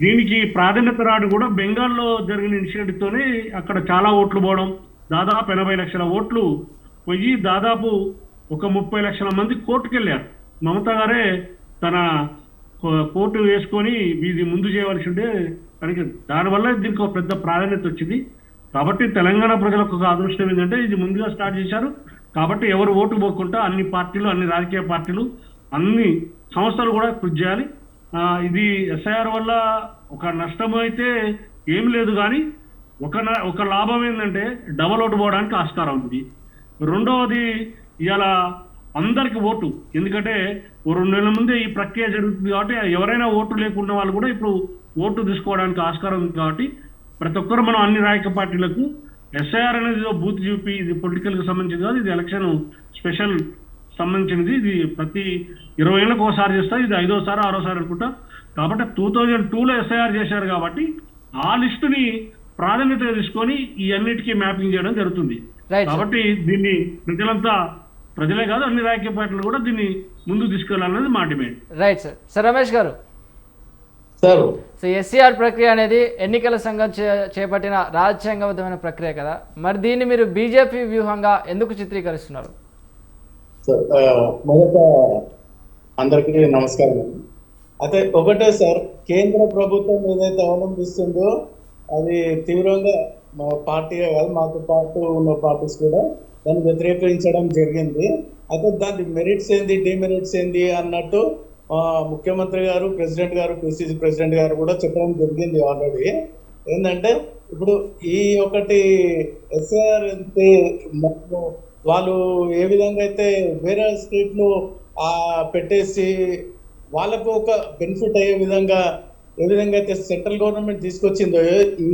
దీనికి ప్రాధాన్యత రాడు కూడా బెంగాల్లో జరిగిన ఇన్సిడెంట్తోనే అక్కడ చాలా ఓట్లు పోవడం, దాదాపు 80 లక్షల ఓట్లు పోయి దాదాపు ఒక 30 లక్షల మంది కోర్టుకు వెళ్ళారు. మమతా గారే తన కోర్టు వేసుకొని ఇది ముందు చేయవలసి ఉంటే కనుక దానివల్ల దీనికి ఒక పెద్ద ప్రాధాన్యత వచ్చింది. కాబట్టి తెలంగాణ ప్రజలకు ఒక అదృష్టం ఏంటంటే ఇది ముందుగా స్టార్ట్ చేశారు. కాబట్టి ఎవరు ఓటు పోకుండా అన్ని పార్టీలు, అన్ని రాజకీయ పార్టీలు, అన్ని సంస్థలు కూడా కృషి చేయాలి. ఇది ఎస్ఐఆర్ వల్ల ఒక నష్టం అయితే ఏం లేదు, కానీ ఒక లాభం ఏంటంటే డబల్ ఓటు పోవడానికి ఆస్కారం ఉంది. రెండవది ఇవాళ అందరికి ఓటు, ఎందుకంటే 2 నెలల ముందే ఈ ప్రక్రియ జరుగుతుంది కాబట్టి ఎవరైనా ఓటు లేకుండా వాళ్ళు కూడా ఇప్పుడు ఓటు తీసుకోవడానికి ఆస్కారం ఉంది. కాబట్టి ప్రతి ఒక్కరు మనం అన్ని రాజకీయ పార్టీలకు ఎస్ఐఆర్ అనేది బూత్ చూపి ఇది పొలిటికల్కి సంబంధించింది కాదు, ఇది ఎలక్షన్ స్పెషల్ సంబంధించినది. ఇది ప్రతి 20 ఏళ్ళకు ఒకసారి చేస్తారు, ఇది 5వ సారి 6వ సారి అనుకుంటా. కాబట్టి 2002లో ఎస్ఐఆర్ చేశారు కాబట్టి ఆ లిస్టుని ప్రాధాన్యత తీసుకొని ఈ అన్నిటికీ మ్యాపింగ్ చేయడం జరుగుతుంది. కాబట్టి దీన్ని ప్రజలే కాదు అన్ని రాజకీయ పార్టీలు కూడా దీన్ని ముందుకు తీసుకెళ్లాలనేది మా demand. Right sir. Sir Ramesh గారు, సార్ సో ఎస్సీఆర్ ప్రక్రియ అనేది ఎన్నికల సంఘం చేపట్టిన రాజ్యాంగబద్ధమైన ప్రక్రియ కదా, మరి దీన్ని మీరు బీజేపీ వ్యూహంగా ఎందుకు చిత్రీకరిస్తున్నారు? మొదట అందరికీ నమస్కారం. అయితే ఒకటే సార్, కేంద్ర ప్రభుత్వం ఏదైతే అవలంబిస్తుందో అది తీవ్రంగా మా పార్టీగా కాదు, మాతో పాటు ఉన్న పార్టీస్ కూడా దాన్ని వ్యతిరేకించడం జరిగింది. అయితే దాని మెరిట్స్ ఏంది, డిమెరిట్స్ ఏంది అన్నట్టు ముఖ్యమంత్రి గారు, ప్రెసిడెంట్ గారు, పిసిసి ప్రెసిడెంట్ గారు కూడా చెప్పడం జరిగింది ఆల్రెడీ. ఏంటంటే ఇప్పుడు ఈ ఒకటి ఎస్ఆర్ వాళ్ళు ఏ విధంగా అయితే వేరే స్టేట్లు పెట్టేసి వాళ్ళకు ఒక బెనిఫిట్ అయ్యే విధంగా ఏ విధంగా అయితే సెంట్రల్ గవర్నమెంట్ తీసుకొచ్చిందో ఈ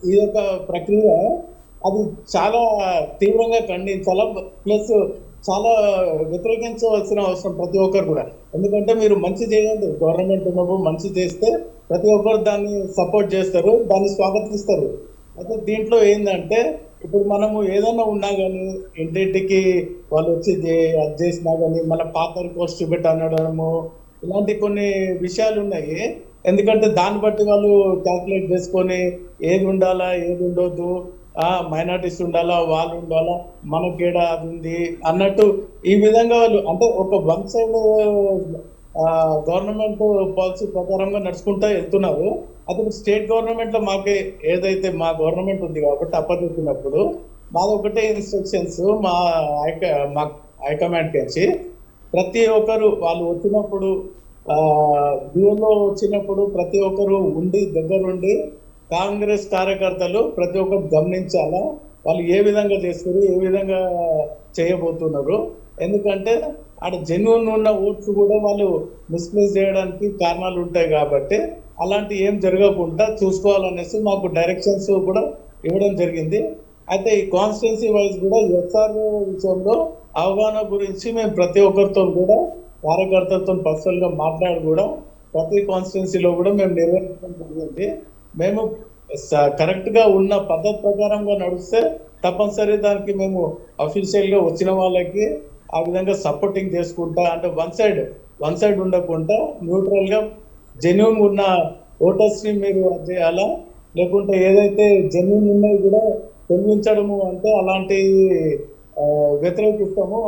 ఈ యొక్క ప్రక్రియ అది చాలా తీవ్రంగా ఖండించాలా, ప్లస్ చాలా వ్యతిరేకించవలసిన అవసరం ప్రతి ఒక్కరు కూడా. ఎందుకంటే మీరు మంచి చేయండి, గవర్నమెంట్ ఉన్నప్పుడు మంచి చేస్తే ప్రతి ఒక్కరు దాన్ని సపోర్ట్ చేస్తారు, దాన్ని స్వాగతిస్తారు. అయితే దీంట్లో ఏంటంటే ఇప్పుడు మనము ఏదైనా ఉన్నా కానీ ఇంటింటికి వాళ్ళు వచ్చి అది చేసినా కానీ మన పాత రిపోర్ట్స్ చూపెట్టి అనడము ఇలాంటి కొన్ని విషయాలు ఉన్నాయి. ఎందుకంటే దాన్ని బట్టి వాళ్ళు క్యాల్కులేట్ చేసుకొని ఏది ఉండాలా ఏది ఉండొద్దు, మైనార్టీస్ ఉండాలా వాళ్ళు ఉండాలా మనకేడా అది ఉంది అన్నట్టు ఈ విధంగా వాళ్ళు అంటే ఒక వన్ సైడ్ గవర్నమెంట్ పాలసీ ప్రకారంగా నడుచుకుంటూ వెళ్తున్నారు. అది స్టేట్ గవర్నమెంట్ లో మాకు ఏదైతే మా గవర్నమెంట్ ఉంది కాబట్టి అప్పచెప్పినప్పుడు మాది ఒకటే ఇన్స్ట్రక్షన్స్ మా హైకమాండ్ నుంచి ప్రతి ఒక్కరు వాళ్ళు వచ్చినప్పుడు బియ్యంలో వచ్చినప్పుడు ప్రతి ఒక్కరు ఉండి దగ్గరుండి కాంగ్రెస్ కార్యకర్తలు ప్రతి ఒక్కరు గమనించాలా వాళ్ళు ఏ విధంగా చేస్తారు, ఏ విధంగా చేయబోతున్నారు. ఎందుకంటే ఆడ జెన్యున్ ఉన్న ఓట్స్ కూడా వాళ్ళు మిస్ప్లేస్ చేయడానికి కారణాలు ఉంటాయి కాబట్టి అలాంటి ఏం జరగకుండా చూసుకోవాలనేసి మాకు డైరెక్షన్స్ కూడా ఇవ్వడం జరిగింది. అయితే ఈ కాన్స్టిట్యున్సీ వైజ్ కూడా ఎస్ఆర్ విషయంలో అవగాహన గురించి మేము ప్రతి ఒక్కరితో కూడా కార్యకర్తలతో పర్సనల్ గా మాట్లాడి కూడా ప్రతి కాన్స్టిట్యున్సీలో కూడా మేము నిర్వహించడం జరిగింది. మేము కరెక్ట్ గా ఉన్న పద్ధతి ప్రకారంగా నడిస్తే తప్పనిసరి దానికి మేము అఫీషియల్ గా వచ్చిన వాళ్ళకి ఆ విధంగా సపోర్టింగ్ చేసుకుంటా అంటే వన్ సైడ్ ఉండకుండా న్యూట్రల్ గా జెన్యున్ ఉన్న ఓటర్స్ ని మీరు చేయాలా, లేకుంటే ఏదైతే జెన్యున్ ఉన్నాయి కూడా తొలగించడము అంటే అలాంటి వ్యతిరేకిస్తాము.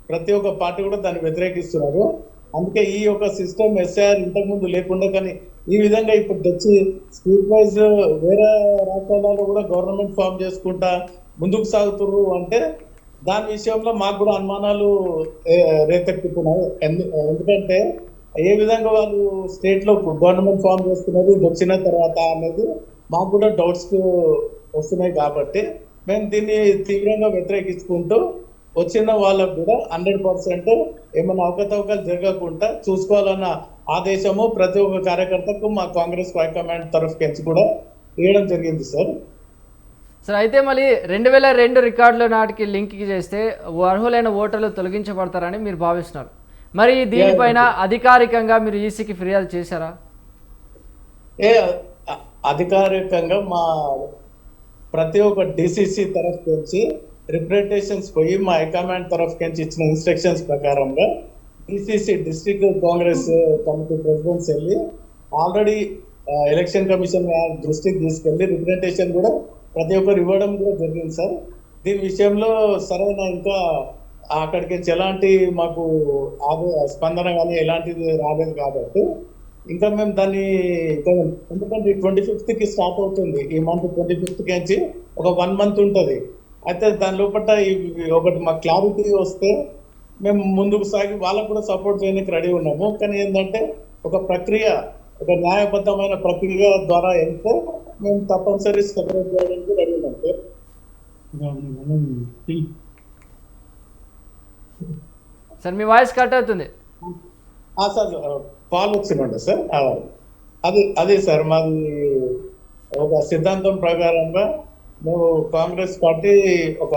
ప్రతి ఒక్క పార్టీ కూడా దాన్ని వ్యతిరేకిస్తున్నారు. అందుకే ఈ యొక్క సిస్టమ్ ఎస్ఐఆర్ ఇంతకుముందు లేకుండా కానీ ఈ విధంగా ఇప్పుడు తెచ్చి స్పీడ్ వైజ్ వేరే రాష్ట్రాలలో కూడా గవర్నమెంట్ ఫామ్ చేసుకుంటా ముందుకు సాగుతున్నారు అంటే దాని విషయంలో మాకు కూడా అనుమానాలు రేకెత్తుతున్నాయి. ఎందుకంటే ఏ విధంగా వాళ్ళు స్టేట్ లో గవర్నమెంట్ ఫామ్ చేస్తున్నారు ఇది వచ్చిన తర్వాత అనేది మాకు కూడా డౌట్స్ వస్తున్నాయి. కాబట్టి మేము దీన్ని తీవ్రంగా వ్యతిరేకించుకుంటూ వచ్చిన వాళ్ళకు కూడా 100% ఏమైనా అవకతవకలు జరగకుండా చూసుకోవాలన్న ఆదేశము ప్రతి ఒక్క కార్యకర్తకు మా కాంగ్రెస్ హైకమాండ్ తరఫు కూడా ఇవ్వడం జరిగింది సార్. సార్ అయితే మళ్ళీ 2002 రికార్డుల నాటికి లింక్ చేస్తే అర్హులైన ఓటర్లు తొలగించబడతారని మీరు భావిస్తున్నారు. మరి దీనిపైన అధికారికంగా మీరు ఈసీకి ఫిర్యాదు చేశారా? అధికారికంగా మా ప్రతి ఒక్క డిసిసి తరఫు నుంచి రిప్రజెంటేషన్స్ పోయి మా హైకమాండ్ తరఫు నుంచి ఇచ్చిన ఇన్స్ట్రక్షన్స్ ప్రకారంగా DCC district Congress committee presidents వెళ్ళి ఆల్రెడీ ఎలక్షన్ కమిషన్ దృష్టికి తీసుకెళ్లి రిప్రజెంటేషన్ కూడా ప్రతి ఒక్కరు ఇవ్వడం కూడా జరిగింది సార్. దీని విషయంలో సరైన ఇంకా అక్కడికి ఎలాంటి మాకు స్పందన కానీ ఎలాంటిది రాలేదు కాబట్టి ఇంకా మేము దాన్ని ఎందుకంటే 25కి స్టార్ట్ అవుతుంది, ఈ మంత్ 25కి నుంచి ఒక 1 month ఉంటుంది. అయితే దాని లోపల ఒకటి మాకు క్లారిటీ వస్తే మేము ముందుకు సాగి వాళ్ళకు కూడా సపోర్ట్ చేయడానికి రెడీ ఉన్నాము. కానీ ఏంటంటే ఒక ప్రక్రియ ఒక న్యాయబద్ధమైన ప్రక్రియ ద్వారా వెళ్తే మేము తప్పనిసరి సపోర్ట్ చేయడానికి రెడీ ఉన్నాం సార్. సార్ మీ వాయిస్ కట్ అవుతుంది. సార్ కాల్ వచ్చిందండి సార్. అదే సార్ మాది ఒక సిద్ధాంతం ప్రకారంగా మేము కాంగ్రెస్ పార్టీ ఒక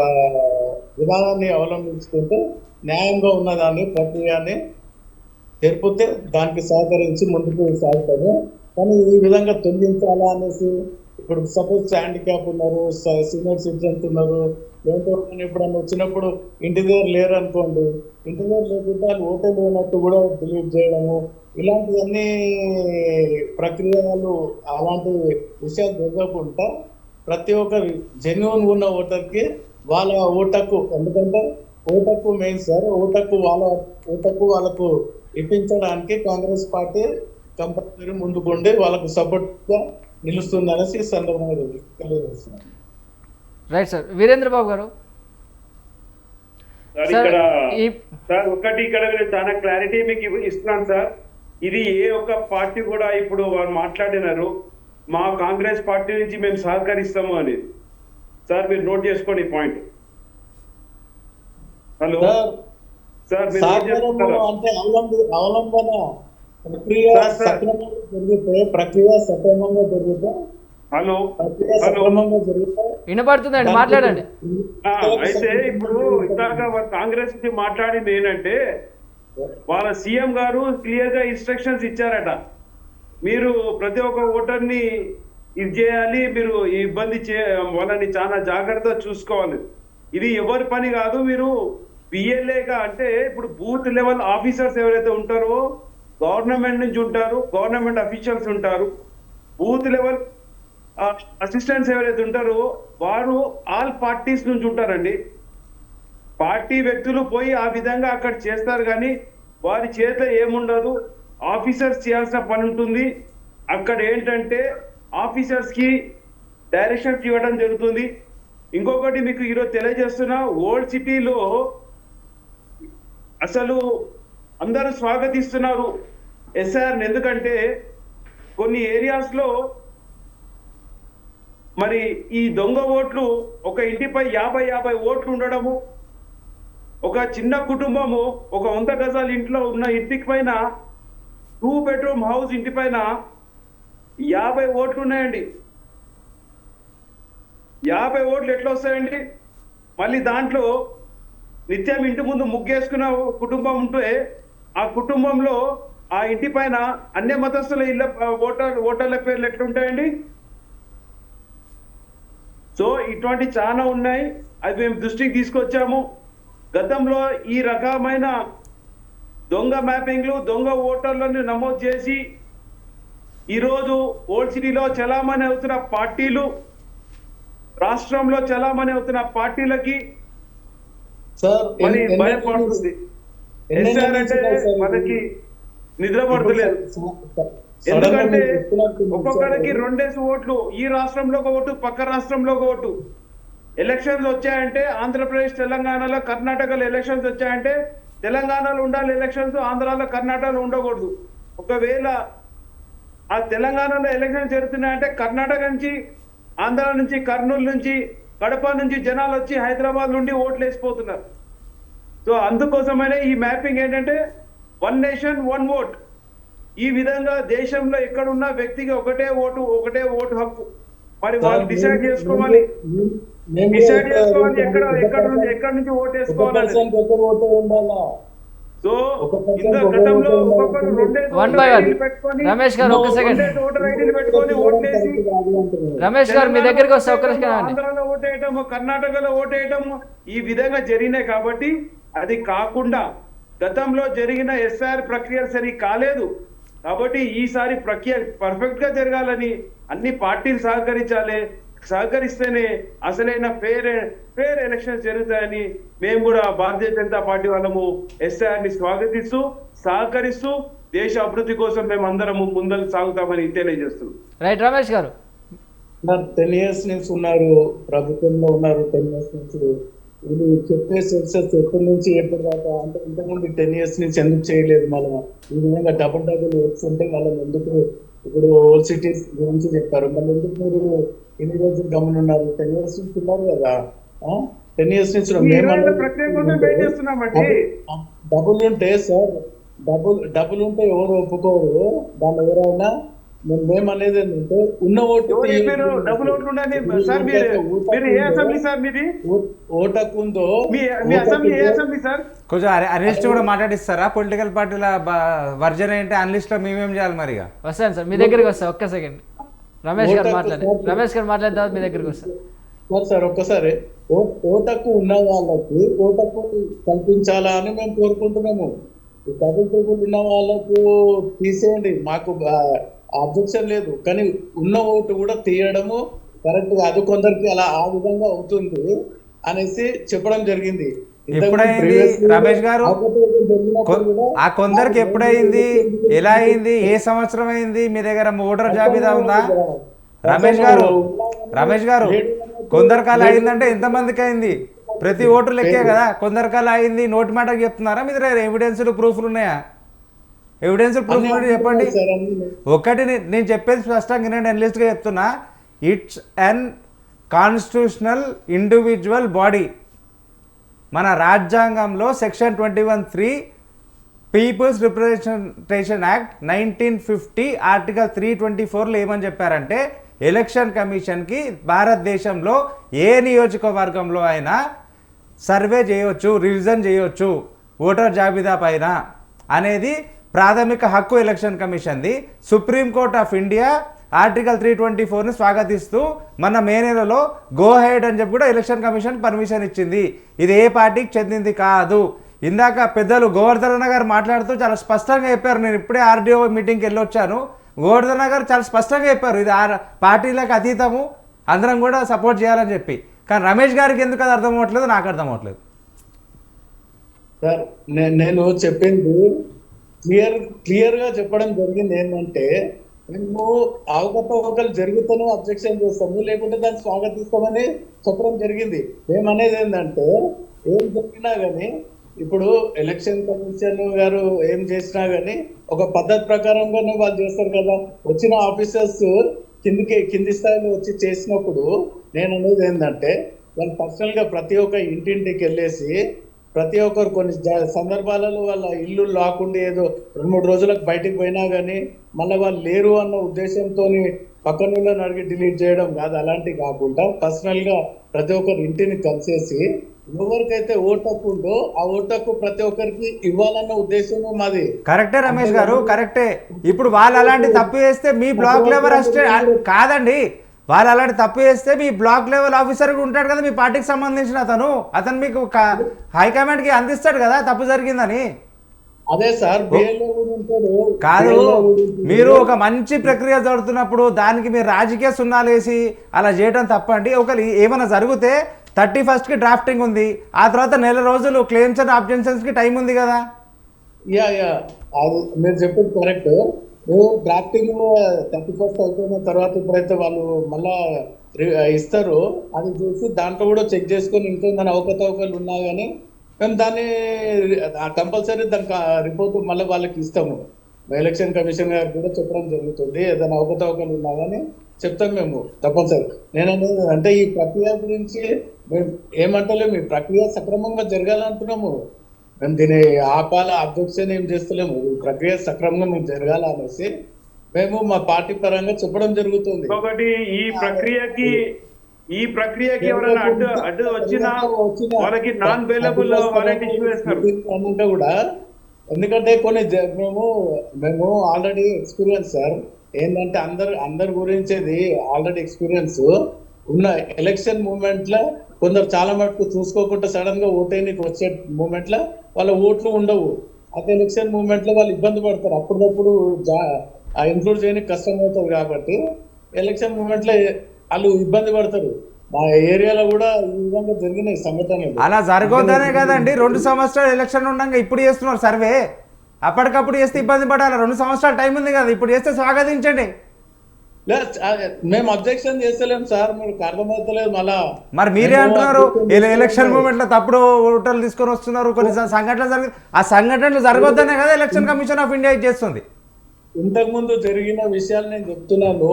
విధానాన్ని అవలంబించుకుంటూ న్యాయంగా ఉన్నదాన్ని ప్రక్రియని తెరిపితే దానికి సహకరించి ముందుకు సాగుతాము. కానీ ఈ విధంగా తొలగించాలా అనేసి ఇప్పుడు సపోజ్ హ్యాండిక్యాప్ ఉన్నారు, సీనియర్ సిటిజన్స్ ఉన్నారు, ఏంటో ఎప్పుడన్నా వచ్చినప్పుడు ఇంటి దగ్గర లేరు అనుకోండి, ఇంటి దగ్గర లేకుంటే వాళ్ళు ఓటే లేనట్టు కూడా డిలీట్ చేయడము ఇలాంటివన్నీ ప్రక్రియలు అలాంటి విషయాలు జరగకుండా ప్రతి ఒక్క జెన్యున్ ఉన్న ఓటర్కి వాళ్ళ ఓటకు, ఎందుకంటే ఓటకు మెయిన్ సార్, ఓటకు వాళ్ళకు ఇప్పించడానికి కాంగ్రెస్ పార్టీ కంపల్సరీ ముందుకుండి వాళ్ళకు సపోర్ట్గా నిలుస్తుంది అనేసి ఈ సందర్భంగా తెలియజేస్తున్నాను. Right sir. వీరేంద్ర బాబు గారు సార్ ఒకటి ఇక్కడ చాలా క్లారిటీ మీకు ఇస్తున్నాను సార్. ఇది ఏ ఒక్క పార్టీ కూడా ఇప్పుడు వారు మాట్లాడినారు మా కాంగ్రెస్ పార్టీ నుంచి మేము సహకరిస్తాము అనేది. సార్ మీరు నోట్ చేసుకోండి ఈ పాయింట్. హలో సార్ అంటే అవలంబన ప్రక్రియ సార్, సార్. సక్రమంగా జరిగితే ప్రక్రియ సక్రమంగా జరిగితే హలో ప్రక్రియ హలో సక్రమంగా జరిగితే వినపడుతుందండి, మాట్లాడండి. అయితే ఇప్పుడు ఇందాక కాంగ్రెస్ నుంచి మాట్లాడింది ఏంటంటే వాళ్ళ సీఎం గారు క్లియర్ గా ఇన్స్ట్రక్షన్స్ ఇచ్చారట, మీరు ప్రతి ఒక్క ఓటర్ని ఇది చేయాలి, మీరు ఈ ఇబ్బంది వాళ్ళని చాలా జాగ్రత్తగా చూసుకోవాలి. ఇది ఎవరి పని కాదు. మీరు పిఎల్ఏగా అంటే ఇప్పుడు బూత్ లెవెల్ ఆఫీసర్స్ ఎవరైతే ఉంటారో గవర్నమెంట్ నుంచి ఉంటారు, గవర్నమెంట్ అఫీషియల్స్ ఉంటారు. బూత్ లెవెల్ అసిస్టెంట్స్ ఎవరైతే ఉంటారో వారు ఆల్ పార్టీస్ నుంచి ఉంటారండి. పార్టీ వ్యక్తులు పోయి ఆ విధంగా అక్కడ చేస్తారు, కానీ వారి చేతిలో ఏముండదు. ఆఫీసర్స్ చేయాల్సిన పని ఉంటుంది. అక్కడ ఏంటంటే ఆఫీసర్స్ కి డైరెక్షన్స్ ఇవ్వడం జరుగుతుంది. ఇంకొకటి మీకు ఈరోజు తెలియజేస్తున్నా, ఓల్డ్ సిటీలో అసలు అందరూ స్వాగతిస్తున్నారు ఎస్ఆర్ని. ఎందుకంటే కొన్ని ఏరియాస్ లో మరి ఈ దొంగ ఓట్లు ఒక ఇంటిపై 50 ఓట్లు ఉండడము, ఒక చిన్న కుటుంబము ఒక 100 గజాల ఇంట్లో ఉన్న ఇంటికి పైన 2 బెడ్రూమ్ హౌస్ ఇంటి పైన 50 ఓట్లు ఉన్నాయండి. 50 ఓట్లు ఎట్లా వస్తాయండి? మళ్ళీ దాంట్లో నిత్యం ఇంటి ముందు ముగ్గేసుకున్న కుటుంబం ఉంటే ఆ కుటుంబంలో ఆ ఇంటి పైన అన్ని మతస్థుల ఇళ్ళ ఓటర్ల పేర్లు ఎట్లుంటాయండి? సో ఇటువంటి చాలా ఉన్నాయి, అది మేము దృష్టికి తీసుకొచ్చాము. గతంలో ఈ రకమైన దొంగ మ్యాపింగ్లు, దొంగ ఓటర్లను నమోదు చేసి ఈరోజు ఓల్డ్ సిటీలో చలామణి అవుతున్న పార్టీలు, రాష్ట్రంలో చలామణి అవుతున్న పార్టీలకి సార్ మరి భయపడుతుంది. ఎస్ఆర్ అంటే మనకి నిద్ర పడతలేదు. ఎందుకంటే ఒక్కొక్కరికి 2 ఓట్లు, ఈ రాష్ట్రంలో ఒక ఓటు, పక్క రాష్ట్రంలో ఒక ఓటు. ఎలక్షన్స్ వచ్చాయంటే ఆంధ్రప్రదేశ్, తెలంగాణలో, కర్ణాటకలో ఎలక్షన్స్ వచ్చాయంటే తెలంగాణలో ఉండాలి ఎలక్షన్స్, ఆంధ్రాలో, కర్ణాటకలో ఉండకూడదు. ఒకవేళ ఆ తెలంగాణలో ఎలక్షన్స్ జరుగుతున్నాయంటే కర్ణాటక నుంచి, ఆంధ్ర నుంచి, కర్నూలు నుంచి, కడప నుంచి జనాలు వచ్చి హైదరాబాద్ నుండి ఓట్లు వేసిపోతున్నారు. సో అందుకోసమైనా ఈ మ్యాపింగ్ ఏంటంటే 1 నేషన్ 1 ఓట్. ఈ విధంగా దేశంలో ఎక్కడున్న వ్యక్తికి ఒకటే ఓటు హక్కు. మరి వాళ్ళు డిసైడ్ చేసుకోవాలి, ఎక్కడ నుంచి ఓటు వేసుకోవాలి. సో ఇంత గతంలో ఒక్కొక్కరు 2 ఐడీలు పెట్టుకొని, రమేష్ గారు ఒక్క సెకండ్. 2 ఓటర్ ఐడీలు పెట్టుకొని ఓట్లేసి రమేష్ గారు మీ దగ్గరికి వస్తే ఒక్క నిమిషం ఆగండి. ఆంధ్రాలో ఓటేయటము, కర్ణాటకలో ఓటేయటము ఈ విధంగా జరిగినాయి. కాబట్టి అది కాకుండా గతంలో జరిగిన ఎస్ఆర్ ప్రక్రియ సరి కాలేదు. కాబట్టి ఈసారి ప్రక్రియ పర్ఫెక్ట్ గా జరగాలని అన్ని పార్టీలు సహకరించాలి. సహకరిస్తేనే అసలైన ఫేర్ ఎలక్షన్స్ జరుగుతాయని మేము కూడా భారతీయ జనతా పార్టీ వాళ్ళము ఎస్ఆర్ ని స్వాగతిస్తూ, సహకరిస్తూ దేశ అభివృద్ధి కోసం మేము అందరము ముందుకు సాగుతామని తెలియజేస్తున్నాం. రైట్ రమేష్ గారు. 10 years నుంచి ఉన్నారు, ప్రభుత్వంలో ఉన్నారు. 10 years నుంచి వీళ్ళు చెప్పే సెన్సెస్ ఎప్పటి నుంచి ఎప్పటిదాకా అంటే ఇంతకుముందు 10 years నుంచి ఎందుకు చేయలేదు? మనం ఈ విధంగా డబుల్ ఓట్స్ ఉంటే వాళ్ళని ఎందుకు ఇప్పుడు ఓల్డ్ సిటీస్ గురించి చెప్పారు, మళ్ళీ ఎందుకు మీరు ఎన్ని రోజులు గమనున్నారు? 10 years నుంచి ఉన్నారు కదా. 10 years నుంచి డబుల్ ఉంటే సార్, డబుల్ ఉంటే ఎవరు ఒప్పుకోరు. దాన్ని ఎవరైనా మేమనేది ఏంటంటే ఉన్న ఓటు ఓటకుందో కొంచెం అనలిస్ట్ కూడా మాట్లాడిస్తారా? పొలిటికల్ పార్టీల వర్జన్ ఏంటి, అనలిస్ట్ లో మేమేం చేయాలి మరి? వస్తాను సార్, మీ దగ్గరికి వస్తా. ఒక్క సెకండ్ రమేష్ గారు మాట్లాడిన తర్వాత మీ దగ్గరికి వస్తా. సార్ ఒక్కసారి ఓటకు ఉన్న వాళ్ళకి ఓటకు కల్పించాలా అని మేము కోరుకుంటున్నాము. డబుల్ ఉన్న వాళ్ళకు తీసేయండి, మాకు అబ్జెక్షన్ లేదు. కానీ ఉన్న ఓటు కూడా తీయడము కరెక్ట్ గా, అది కొందరికి అలా ఆ విధంగా అవుతుంది అనేసి చెప్పడం జరిగింది. ఎప్పుడైంది రమేష్ గారు? ఆ కొందరికి ఎప్పుడైంది, ఎలా అయింది, ఏ సంవత్సరం అయింది? మీ దగ్గర ఓటర్ జాబితా ఉందా రమేష్ గారు? కొందరికాల అయిందంటే ఎంతమందికి అయింది? ప్రతి ఓటు లెక్కే కదా. కొందరికాల అయింది నోటి మాటకు చెప్తున్నారా? మీ దగ్గర ఎవిడెన్స్లు ప్రూఫ్లు ఉన్నాయా? ఎవిడెన్స్ ప్రూఫ్ ఉంటే చెప్పండి. ఒకటి నేను చెప్పేది స్పష్టంగా నేను అనలిస్ట్గా చెప్తున్నా, it's unconstitutional individual body. మన రాజ్యాంగంలో section 21(3) people's representation act 1950 article 324లో ఏమని చెప్పారంటే ఎలక్షన్ కమిషన్కి భారతదేశంలో ఏ నియోజకవర్గంలో అయినా సర్వే చేయవచ్చు, రివిజన్ చేయవచ్చు ఓటర్ జాబితా పైన అనేది ప్రాథమిక హక్కు ఎలక్షన్ కమిషన్ది. సుప్రీంకోర్టు ఆఫ్ ఇండియా ఆర్టికల్ 324ని స్వాగతిస్తూ మన మే నెలలో గో హెడ్ అని చెప్పి కూడా ఎలక్షన్ కమిషన్ పర్మిషన్ ఇచ్చింది. ఇది ఏ పార్టీకి చెందింది కాదు. ఇందాక పెద్దలు గోవర్ధన గారు మాట్లాడుతూ చాలా స్పష్టంగా చెప్పారు. నేను ఇప్పుడే ఆర్డీఓ మీటింగ్కి వెళ్ళొచ్చాను. గోవర్ధన గారు చాలా స్పష్టంగా చెప్పారు ఇది పార్టీలకు అతీతము, అందరం కూడా సపోర్ట్ చేయాలని చెప్పి. కానీ రమేష్ గారికి ఎందుకు అది అర్థం అవ్వట్లేదు, నాకు అర్థం అవ్వట్లేదు. సార్ నేను చెప్పింది క్లియర్ గా చెప్పడం జరిగింది ఏంటంటే, మేము అవకతవకలు జరుగుతూనే అబ్జెక్షన్ చేస్తాము, లేకుంటే దాన్ని స్వాగతిస్తామని చెప్పడం జరిగింది. మేమనేది ఏంటంటే ఏం జరిగినా కానీ ఇప్పుడు ఎలక్షన్ కమిషన్ గారు ఏం చేసినా కానీ ఒక పద్ధతి ప్రకారంగానే వాళ్ళు చేస్తారు కదా. వచ్చిన ఆఫీసర్స్ కింది స్థాయిలో వచ్చి చేసినప్పుడు నేను అనేది ఏంటంటే వాళ్ళు పర్సనల్ గా ప్రతి ఒక్క ఇంటింటికి వెళ్ళేసి ప్రతి ఒక్కరు కొన్ని సందర్భాలలో వాళ్ళ ఇల్లు లాక్కుండి ఏదో 2-3 రోజులకు బయటికి పోయినా కానీ మళ్ళీ వాళ్ళు లేరు అన్న ఉద్దేశంతో పక్కన అడిగి డిలీట్ చేయడం కాదు. అలాంటివి కాకుండా పర్సనల్ గా ప్రతి ఒక్కరు ఇంటిని కలిసేసి ఎవరికైతే ఓటకు ఉందో ఆ ఓటకు ప్రతి ఒక్కరికి ఇవ్వాలన్న ఉద్దేశం మాది. కరెక్టే రమేష్ గారు, కరెక్టే. ఇప్పుడు వాళ్ళు అలాంటి తప్పు చేస్తే మీ బ్లాక్ లెవెల్ కాదండి, వాళ్ళు అలాంటి తప్పు చేస్తే మీ బ్లాక్ లెవెల్ ఆఫీసర్ ఉంటాడు కదా మీ పార్టీకి సంబంధించిన అతను మీకు హైకమాండ్కి అందిస్తాడు కదా తప్పు జరిగిందని. అదే సార్ కాదు, మీరు ఒక మంచి ప్రక్రియ జరుగుతున్నప్పుడు దానికి మీరు రాజకీయ సున్నాలు వేసి అలా చేయడం తప్పండి. ఒకరు ఏమైనా జరిగితే 31st డ్రాఫ్టింగ్ ఉంది, ఆ తర్వాత నెల రోజులు క్లెయిమ్స్ అండ్ ఆబ్జెక్షన్స్కి టైం ఉంది కదా. అది మీరు చెప్పింది కరెక్ట్. డ్రాఫ్టింగ్ 31st అయిపోయిన తర్వాత ఇప్పుడైతే వాళ్ళు మళ్ళా ఇస్తారు, అది చూసి దాంట్లో కూడా చెక్ చేసుకొని ఇంకేమైనా అవకతవకలు ఉన్నా కానీ మేము దాన్ని కంపల్సరీ దానికి రిపోర్ట్ మళ్ళీ వాళ్ళకి ఇస్తాము. ఎలక్షన్ కమిషన్ గారికి కూడా చెప్పడం జరుగుతుంది. ఏదైనా అవకతవకలు ఉన్నా కానీ చెప్తాం మేము తప్పనిసరి. నేను అంటే ఈ ప్రక్రియ గురించి మేము ఏమంటలేము, ఈ ప్రక్రియ సక్రమంగా జరగాలంటున్నాము. మేము దీన్ని ఆపాల అబ్జెక్షన్ ఏం చేస్తలేము, ఈ ప్రక్రియ సక్రమంగా మేము జరగాలనేసి మేము మా పార్టీ పరంగా చెప్పడం జరుగుతుంది. ఒకటి ఈ ప్రక్రియకి ఎవరైనా అడ్డు వచ్చినా వాళ్ళకి నాన్ బెయిలబుల్ వారెంట్ ఇష్యూ చేస్తారు కూడా. ఎందుకంటే కొన్ని మేము ఆల్రెడీ ఎక్స్పీరియన్స్ సార్ ఏంటంటే అందరి గురించేది ఆల్రెడీ ఎక్స్పీరియన్స్ ఉన్న. ఎలక్షన్ మూమెంట్ లో కొందరు చాలా మటుకు చూసుకోకుండా సడన్ గా ఓటేనికి వచ్చే మూమెంట్ లో వాళ్ళ ఓట్లు ఉండవు. అదే ఎలక్షన్ మూమెంట్ లో వాళ్ళు ఇబ్బంది పడతారు, అప్పుడప్పుడు ఇంక్లూడ్ చేయడానికి కష్టం అవుతుంది. కాబట్టి ఎలక్షన్ మూమెంట్ లో వాళ్ళు ఇబ్బంది పడతారు. మా ఏరియాలో కూడా ఈ విధంగా జరిగినాయి సంఘటనలు. అలా జరగొద్దనే కదండి 2 సంవత్సరాలు ఎలక్షన్ ఉండగా ఇప్పుడు చేస్తున్నారు సర్వే. అప్పటికప్పుడు చేస్తే ఇబ్బంది పడాలి, 2 సంవత్సరాల టైం ఉంది కదా, ఇప్పుడు చేస్తే స్వాగతించండి. మేము అబ్జెక్షన్ చేస్తలేం సార్, మీకు అర్థమవుతలేదు. మళ్ళా మరి మీరే అంటున్నారు ఎలక్షన్ మూమెంట్ లో తప్పుడు ఓటర్లు తీసుకొని వస్తున్నారు, కొన్ని సంఘటనలు జరిగి ఆ సంఘటనలు జరగొద్దనే కదా ఎలక్షన్ కమిషన్ ఆఫ్ ఇండియా చేస్తుంది. ఇంతకు ముందు జరిగిన విషయాలు నేను చెప్తున్నాను,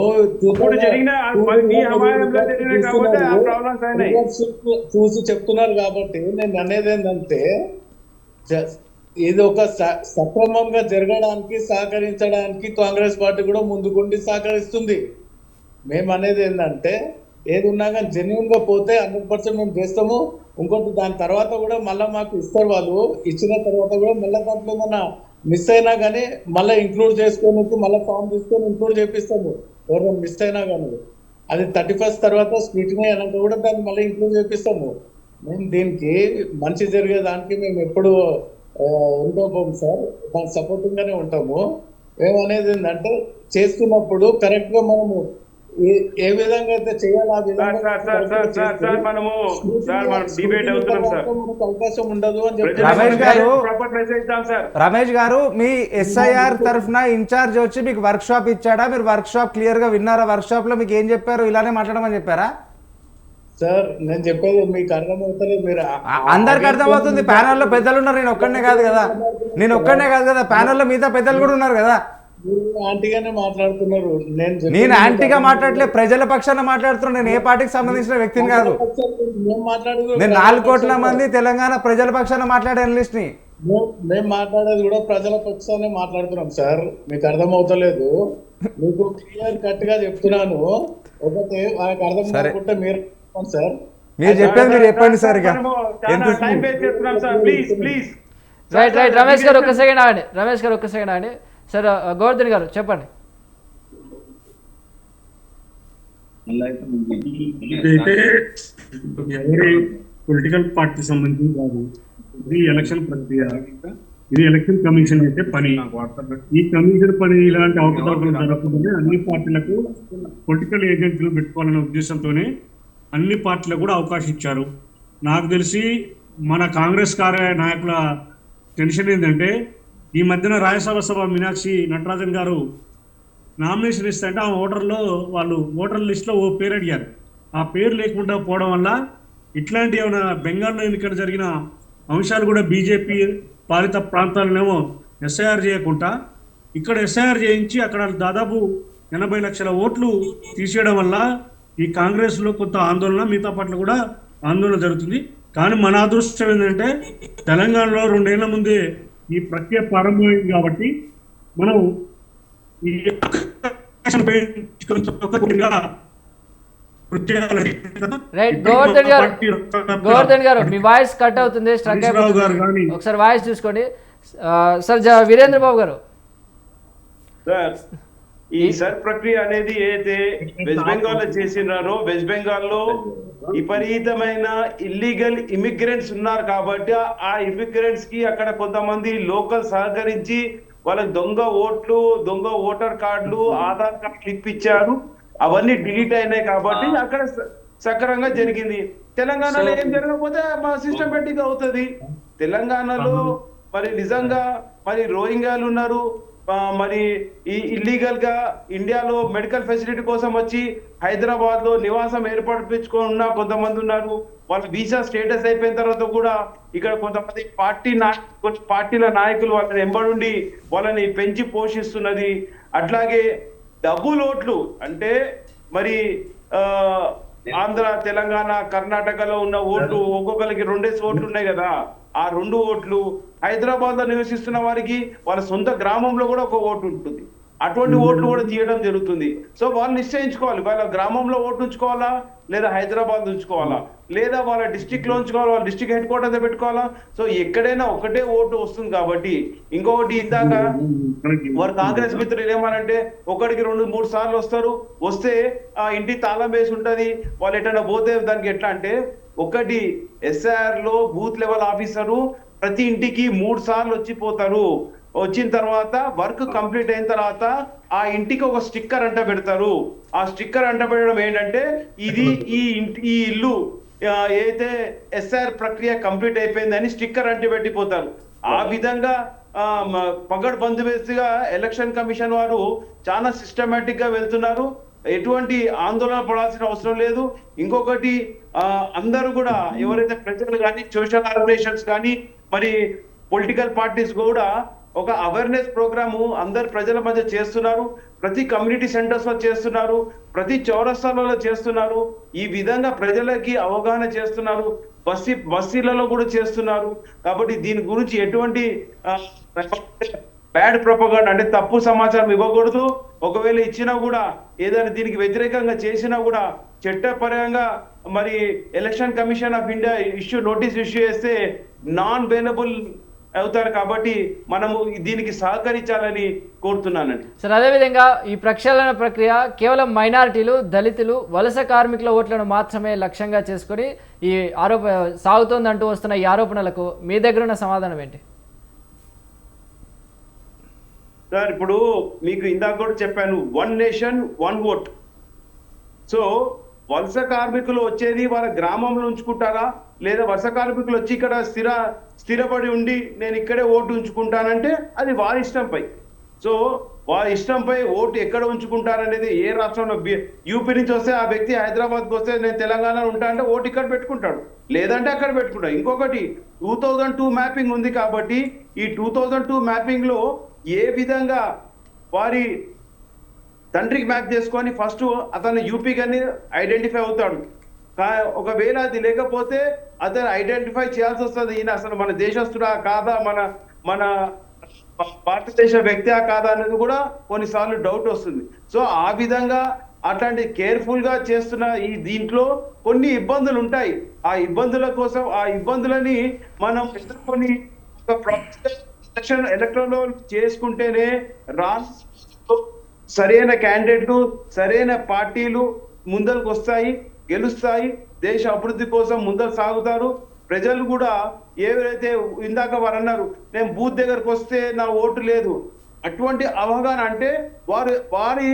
చూసి చెప్తున్నారు. కాబట్టి నేను అనేది ఏంటంటే ఇది ఒక సక్రమంగా జరగడానికి సహకరించడానికి కాంగ్రెస్ పార్టీ కూడా ముందుకుండి సహకరిస్తుంది. మేము అనేది ఏంటంటే ఏది ఉన్నా కానీ జెన్యున్ గా పోతే 100% మేము చేస్తాము. ఇంకోటి దాని తర్వాత కూడా మళ్ళీ మాకు ఇస్తారు. వాళ్ళు ఇచ్చిన తర్వాత కూడా మళ్ళీ దాంట్లో ఏమన్నా మిస్ అయినా కానీ మళ్ళీ ఇంక్లూడ్ చేసుకోవడానికి మళ్ళీ ఫామ్ తీసుకొని ఇంక్లూడ్ చేపిస్తాము. ఎవరైనా మిస్ అయినా కానీ అది 31st తర్వాత స్క్రూటినీ అనంటే కూడా దాన్ని మళ్ళీ ఇంక్లూడ్ చేపిస్తాము. మేము దీనికి మంచి జరిగేదానికి మేము ఎప్పుడు ఉంటాము సార్, దానికి సపోర్టింగ్ గానే ఉంటాము. ఏమనేది ఏంటంటే చేస్తున్నప్పుడు కరెక్ట్ గా మనము ఏ విధంగా అయితే చేయాలి ఆ విధంగా అవకాశం ఉండదు అని చెప్పి రమేష్ గారు మీ SIR తరఫున ఇన్ఛార్జ్ వచ్చి మీకు వర్క్ షాప్ ఇచ్చాడా? మీరు వర్క్ షాప్ క్లియర్ గా విన్నారా? వర్క్ షాప్ లో మీకు ఏం చెప్పారు? ఇలానే మాట్లాడమని చెప్పారా? సార్ నేను చెప్పేది మీకు అర్థమవుతలేదు. మీరు అందరికి అర్థమవుతుంది. ప్యానెల్లో పెద్దలు ఉన్నారు, నేను ఒక్కడనే కాదు కదా, ప్యానెల్లో మిగతా పెద్దలు కూడా ఉన్నారు కదా. ఆంటీగానే మాట్లాడుతున్నారు. నేను యాంటీగా మాట్లాడలే, ప్రజల పక్షాన మాట్లాడుతున్నాను. నేను ఏ పార్టీకి సంబంధించిన వ్యక్తిని కాదు. నేను 4 కోట్ల మంది తెలంగాణ ప్రజల పక్షాన మాట్లాడే అనలిస్ట్ ని. మేము మాట్లాడేది కూడా ప్రజల పక్షానే మాట్లాడుతున్నాం సార్, మీకు అర్థమవుతలేదు. మీకు క్లియర్ కట్ గా చెప్తున్నాను. ఒకటి ఆయనకు అర్థం సరే. కాకుంటే మీరు చెప్పండి సార్. మీరు చెప్పేది మీరు చెప్పండి సార్. ఇక ఎంత టైం వేస్ట్ చేస్తున్నాం sir, please please. Right right Ramesh గారు ఒక్క సెకండ్ ఆగండి. రమేష్ గారు ఒక్క సెకండ్ ఆగండి. సార్ గోవర్ధన్ గారు చెప్పండి. ఇదైతే ఎవరి పొలిటికల్ పార్టీ సంబంధించి కాదు, ఇది ఎలక్షన్ ప్రక్రియ, ఇది ఎలక్షన్ కమిషన్ అయితే పని. ఈ కమిషన్ పని ఇలాంటి అవకతవకలు జరగకుండానే అన్ని పార్టీలకు పొలిటికల్ ఏజెంట్లు పెట్టుకోవాలనే ఉద్దేశంతోనే అన్ని పార్టీలకు కూడా అవకాశం ఇచ్చారు. నాకు తెలిసి మన కాంగ్రెస్ నాయకుల టెన్షన్ ఏంటంటే, ఈ మధ్యన రాజ్యసభ మీనాక్షి నటరాజన్ గారు నామినేషన్ ఇస్తే ఆ వాళ్ళు ఓటర్ లిస్ట్లో ఓ పేరు అడిగారు. ఆ పేరు లేకుండా పోవడం వల్ల ఇట్లాంటి ఏమైనా బెంగాల్లో ఇక్కడ జరిగిన అంశాలు కూడా బీజేపీ పాలిత ప్రాంతాలనేమో ఎస్ఐఆర్ చేయకుండా ఇక్కడ ఎస్ఐఆర్ చేయించి అక్కడ దాదాపు 80 లక్షల ఓట్లు తీసేయడం వల్ల ఈ కాంగ్రెస్లో కొంత ఆందోళన, మిగతా పార్టీలు కూడా ఆందోళన జరుగుతుంది. కానీ మన అదృష్టం ఏంటంటే తెలంగాణలో 2 ఏళ్ల ముందే ఈ ప్రక్రియ ప్రారంభమైంది కాబట్టి మనం ఈ రైట్ గోవర్ధన్ గారు మీ వాయిస్ కట్ అవుతుంది, స్ట్రక్ అయిపోతుంది. ఒకసారి వాయిస్ చూసుకోండి సార్. వీరేంద్ర బాబు గారు, సార్ ఈ సర్ ప్రక్రియ అనేది ఏదైతే వెస్ట్ బెంగాల్ లో చేసినారో, వెస్ట్ బెంగాల్లో విపరీతమైన ఇల్లీగల్ ఇమిగ్రెంట్స్ ఉన్నారు కాబట్టి ఆ ఇమిగ్రెంట్స్ కి అక్కడ కొంతమంది లోకల్ సహకరించి వాళ్ళకి దొంగ ఓట్లు, దొంగ ఓటర్ కార్డులు, ఆధార్ కార్డులు ఇప్పించారు. అవన్నీ డిలీట్ అయినాయి కాబట్టి అక్కడ సక్రమంగా జరిగింది. తెలంగాణలో ఏం జరగకపోతే మా సిస్టమేటిక్ అవుతుంది. తెలంగాణలో మరి నిజంగా మరి రోహింగ్యాలు ఉన్నారు, మరి ఈ ఇల్లీగల్ గా ఇండియాలో మెడికల్ ఫెసిలిటీ కోసం వచ్చి హైదరాబాద్ లో నివాసం ఏర్పడిపించుకున్న కొంతమంది ఉన్నారు. వాళ్ళ వీసా స్టేటస్ అయిపోయిన తర్వాత కూడా ఇక్కడ కొంతమంది పార్టీల నాయకులు వాళ్ళని ఎంబడుండి వాళ్ళని పెంచి పోషిస్తున్నది. అట్లాగే డబుల్ ఓట్లు అంటే మరి ఆంధ్ర, తెలంగాణ, కర్ణాటకలో ఉన్న ఓట్లు ఒక్కొక్కరికి 2 ఓట్లు ఉన్నాయి కదా, ఆ 2 ఓట్లు హైదరాబాద్ లో నివసిస్తున్న వారికి వాళ్ళ సొంత గ్రామంలో కూడా ఒక ఓటు ఉంటుంది. అటువంటి ఓట్లు కూడా తీయడం జరుగుతుంది. సో వాళ్ళు నిశ్చయించుకోవాలి, వాళ్ళ గ్రామంలో ఓటు ఉంచుకోవాలా లేదా హైదరాబాద్ ఉంచుకోవాలా, లేదా వాళ్ళ డిస్టిక్ లో ఉంచుకోవాలా, వాళ్ళ డిస్టిక్ హెడ్ క్వార్టర్స్ పెట్టుకోవాలా. సో ఎక్కడైనా ఒకటే ఓటు వస్తుంది కాబట్టి. ఇంకొకటి ఇందాక వారు కాంగ్రెస్ మిత్రులు ఏమనంటే ఒకటికి 2-3 సార్లు వస్తే ఆ ఇంటి తాళం వేసి ఉంటది, వాళ్ళు ఎట్లా పోతే దానికి ఎట్లా అంటే, ఒకటి ఎస్ఐఆర్ లో బూత్ లెవెల్ ఆఫీసరు ప్రతి ఇంటికి 3 సార్లు వచ్చిపోతారు. వచ్చిన తర్వాత వర్క్ కంప్లీట్ అయిన తర్వాత ఆ ఇంటికి ఒక స్టిక్కర్ అంట పెడతారు. ఆ స్టిక్కర్ అంట పెట్టడం ఏంటంటే ఇది ఈ ఇల్లు ఏదైతే ఎస్ఆర్ ప్రక్రియ కంప్లీట్ అయిపోయిందని స్టిక్కర్ అంటి పెట్టిపోతారు. ఆ విధంగా పగడ్ బందోబస్తుగా ఎలక్షన్ కమిషన్ వారు చాలా సిస్టమేటిక్ గా వెళ్తున్నారు. ఎటువంటి ఆందోళన పడాల్సిన అవసరం లేదు. ఇంకొకటి అందరూ కూడా ఎవరైతే ప్రజలు కానీ, సోషల్ ఆర్గనైజేషన్స్ కానీ, మరి పొలిటికల్ పార్టీస్ కూడా ఒక అవేర్నెస్ ప్రోగ్రాము అందరు ప్రజల మధ్య చేస్తున్నారు. ప్రతి కమ్యూనిటీ సెంటర్స్ లో చేస్తున్నారు, ప్రతి చౌరస్తాలలో చేస్తున్నారు. ఈ విధంగా ప్రజలకి అవగాహన చేస్తున్నారు, బస్తీలలో కూడా చేస్తున్నారు. కాబట్టి దీని గురించి ఎటువంటి బ్యాడ్ ప్రొపగండా అంటే తప్పు సమాచారం ఇవ్వకూడదు. ఒకవేళ ఇచ్చినా కూడా ఏదైనా దీనికి వ్యతిరేకంగా చేసినా కూడా చట్టపరంగా మరి election commission of India notice issue చేస్తే నాన్ బెయిలబుల్ అవుతారు. కాబట్టి మనము దీనికి సహకరించాలని కోరుతున్నానండి. సార్ అదేవిధంగా ఈ ప్రక్షాళన ప్రక్రియ కేవలం మైనారిటీలు, దళితులు, వలస కార్మికుల ఓట్లను మాత్రమే లక్ష్యంగా చేసుకొని ఈ సాగుతోందంటూ వస్తున్న ఈ ఆరోపణలకు మీ దగ్గర ఉన్న సమాధానం ఏంటి? సార్ ఇప్పుడు మీకు ఇందాక కూడా చెప్పాను, 1 నేషన్ 1 ఓట్. సో వలస కార్మికులు వచ్చేది వాళ్ళ గ్రామంలో ఉంచుకుంటారా, లేదా వలస కార్మికులు వచ్చి ఇక్కడ స్థిరపడి ఉండి నేను ఇక్కడే ఓటు ఉంచుకుంటానంటే అది వారి ఇష్టంపై. సో వారి ఇష్టంపై ఓటు ఎక్కడ ఉంచుకుంటారనేది ఏ రాష్ట్రంలో, యూపీ నుంచి వస్తే ఆ వ్యక్తి హైదరాబాద్కి వస్తే నేను తెలంగాణలో ఉంటా అంటే ఓటు ఇక్కడ పెట్టుకుంటాడు, లేదంటే అక్కడ పెట్టుకుంటాడు. ఇంకొకటి 2002 మ్యాపింగ్ ఉంది కాబట్టి ఈ 2002 మ్యాపింగ్ లో ఏ విధంగా వారి తండ్రికి మ్యాప్ చేసుకొని ఫస్ట్ అతను యూపీ కానీ ఐడెంటిఫై అవుతాడు. ఒకవేళ అది లేకపోతే అతను ఐడెంటిఫై చేయాల్సి వస్తుంది, ఈయన అసలు మన దేశస్తుడా కాదా, మన భారతదేశ వ్యక్తి కాదా అనేది కూడా కొన్నిసార్లు డౌట్ వస్తుంది. సో ఆ విధంగా అట్లాంటి కేర్ఫుల్ గా చేస్తున్న ఈ దీంట్లో కొన్ని ఇబ్బందులు ఉంటాయి. ఆ ఇబ్బందుల కోసం ఆ ఇబ్బందులని మనం ఎదుర్కొని ఎలక్ట్రల్ చేసుకుంటేనే సరైన క్యాండిడేట్లు సరైన పార్టీలు ముందరకు వస్తాయి, గెలుస్తాయి, దేశ అభివృద్ధి కోసం ముందరు సాగుతారు. ప్రజలు కూడా ఎవరైతే ఇందాక వారు అన్నారు నేను బూత్ దగ్గరకు వస్తే నా ఓటు లేదు, అటువంటి అవగాహన అంటే వారి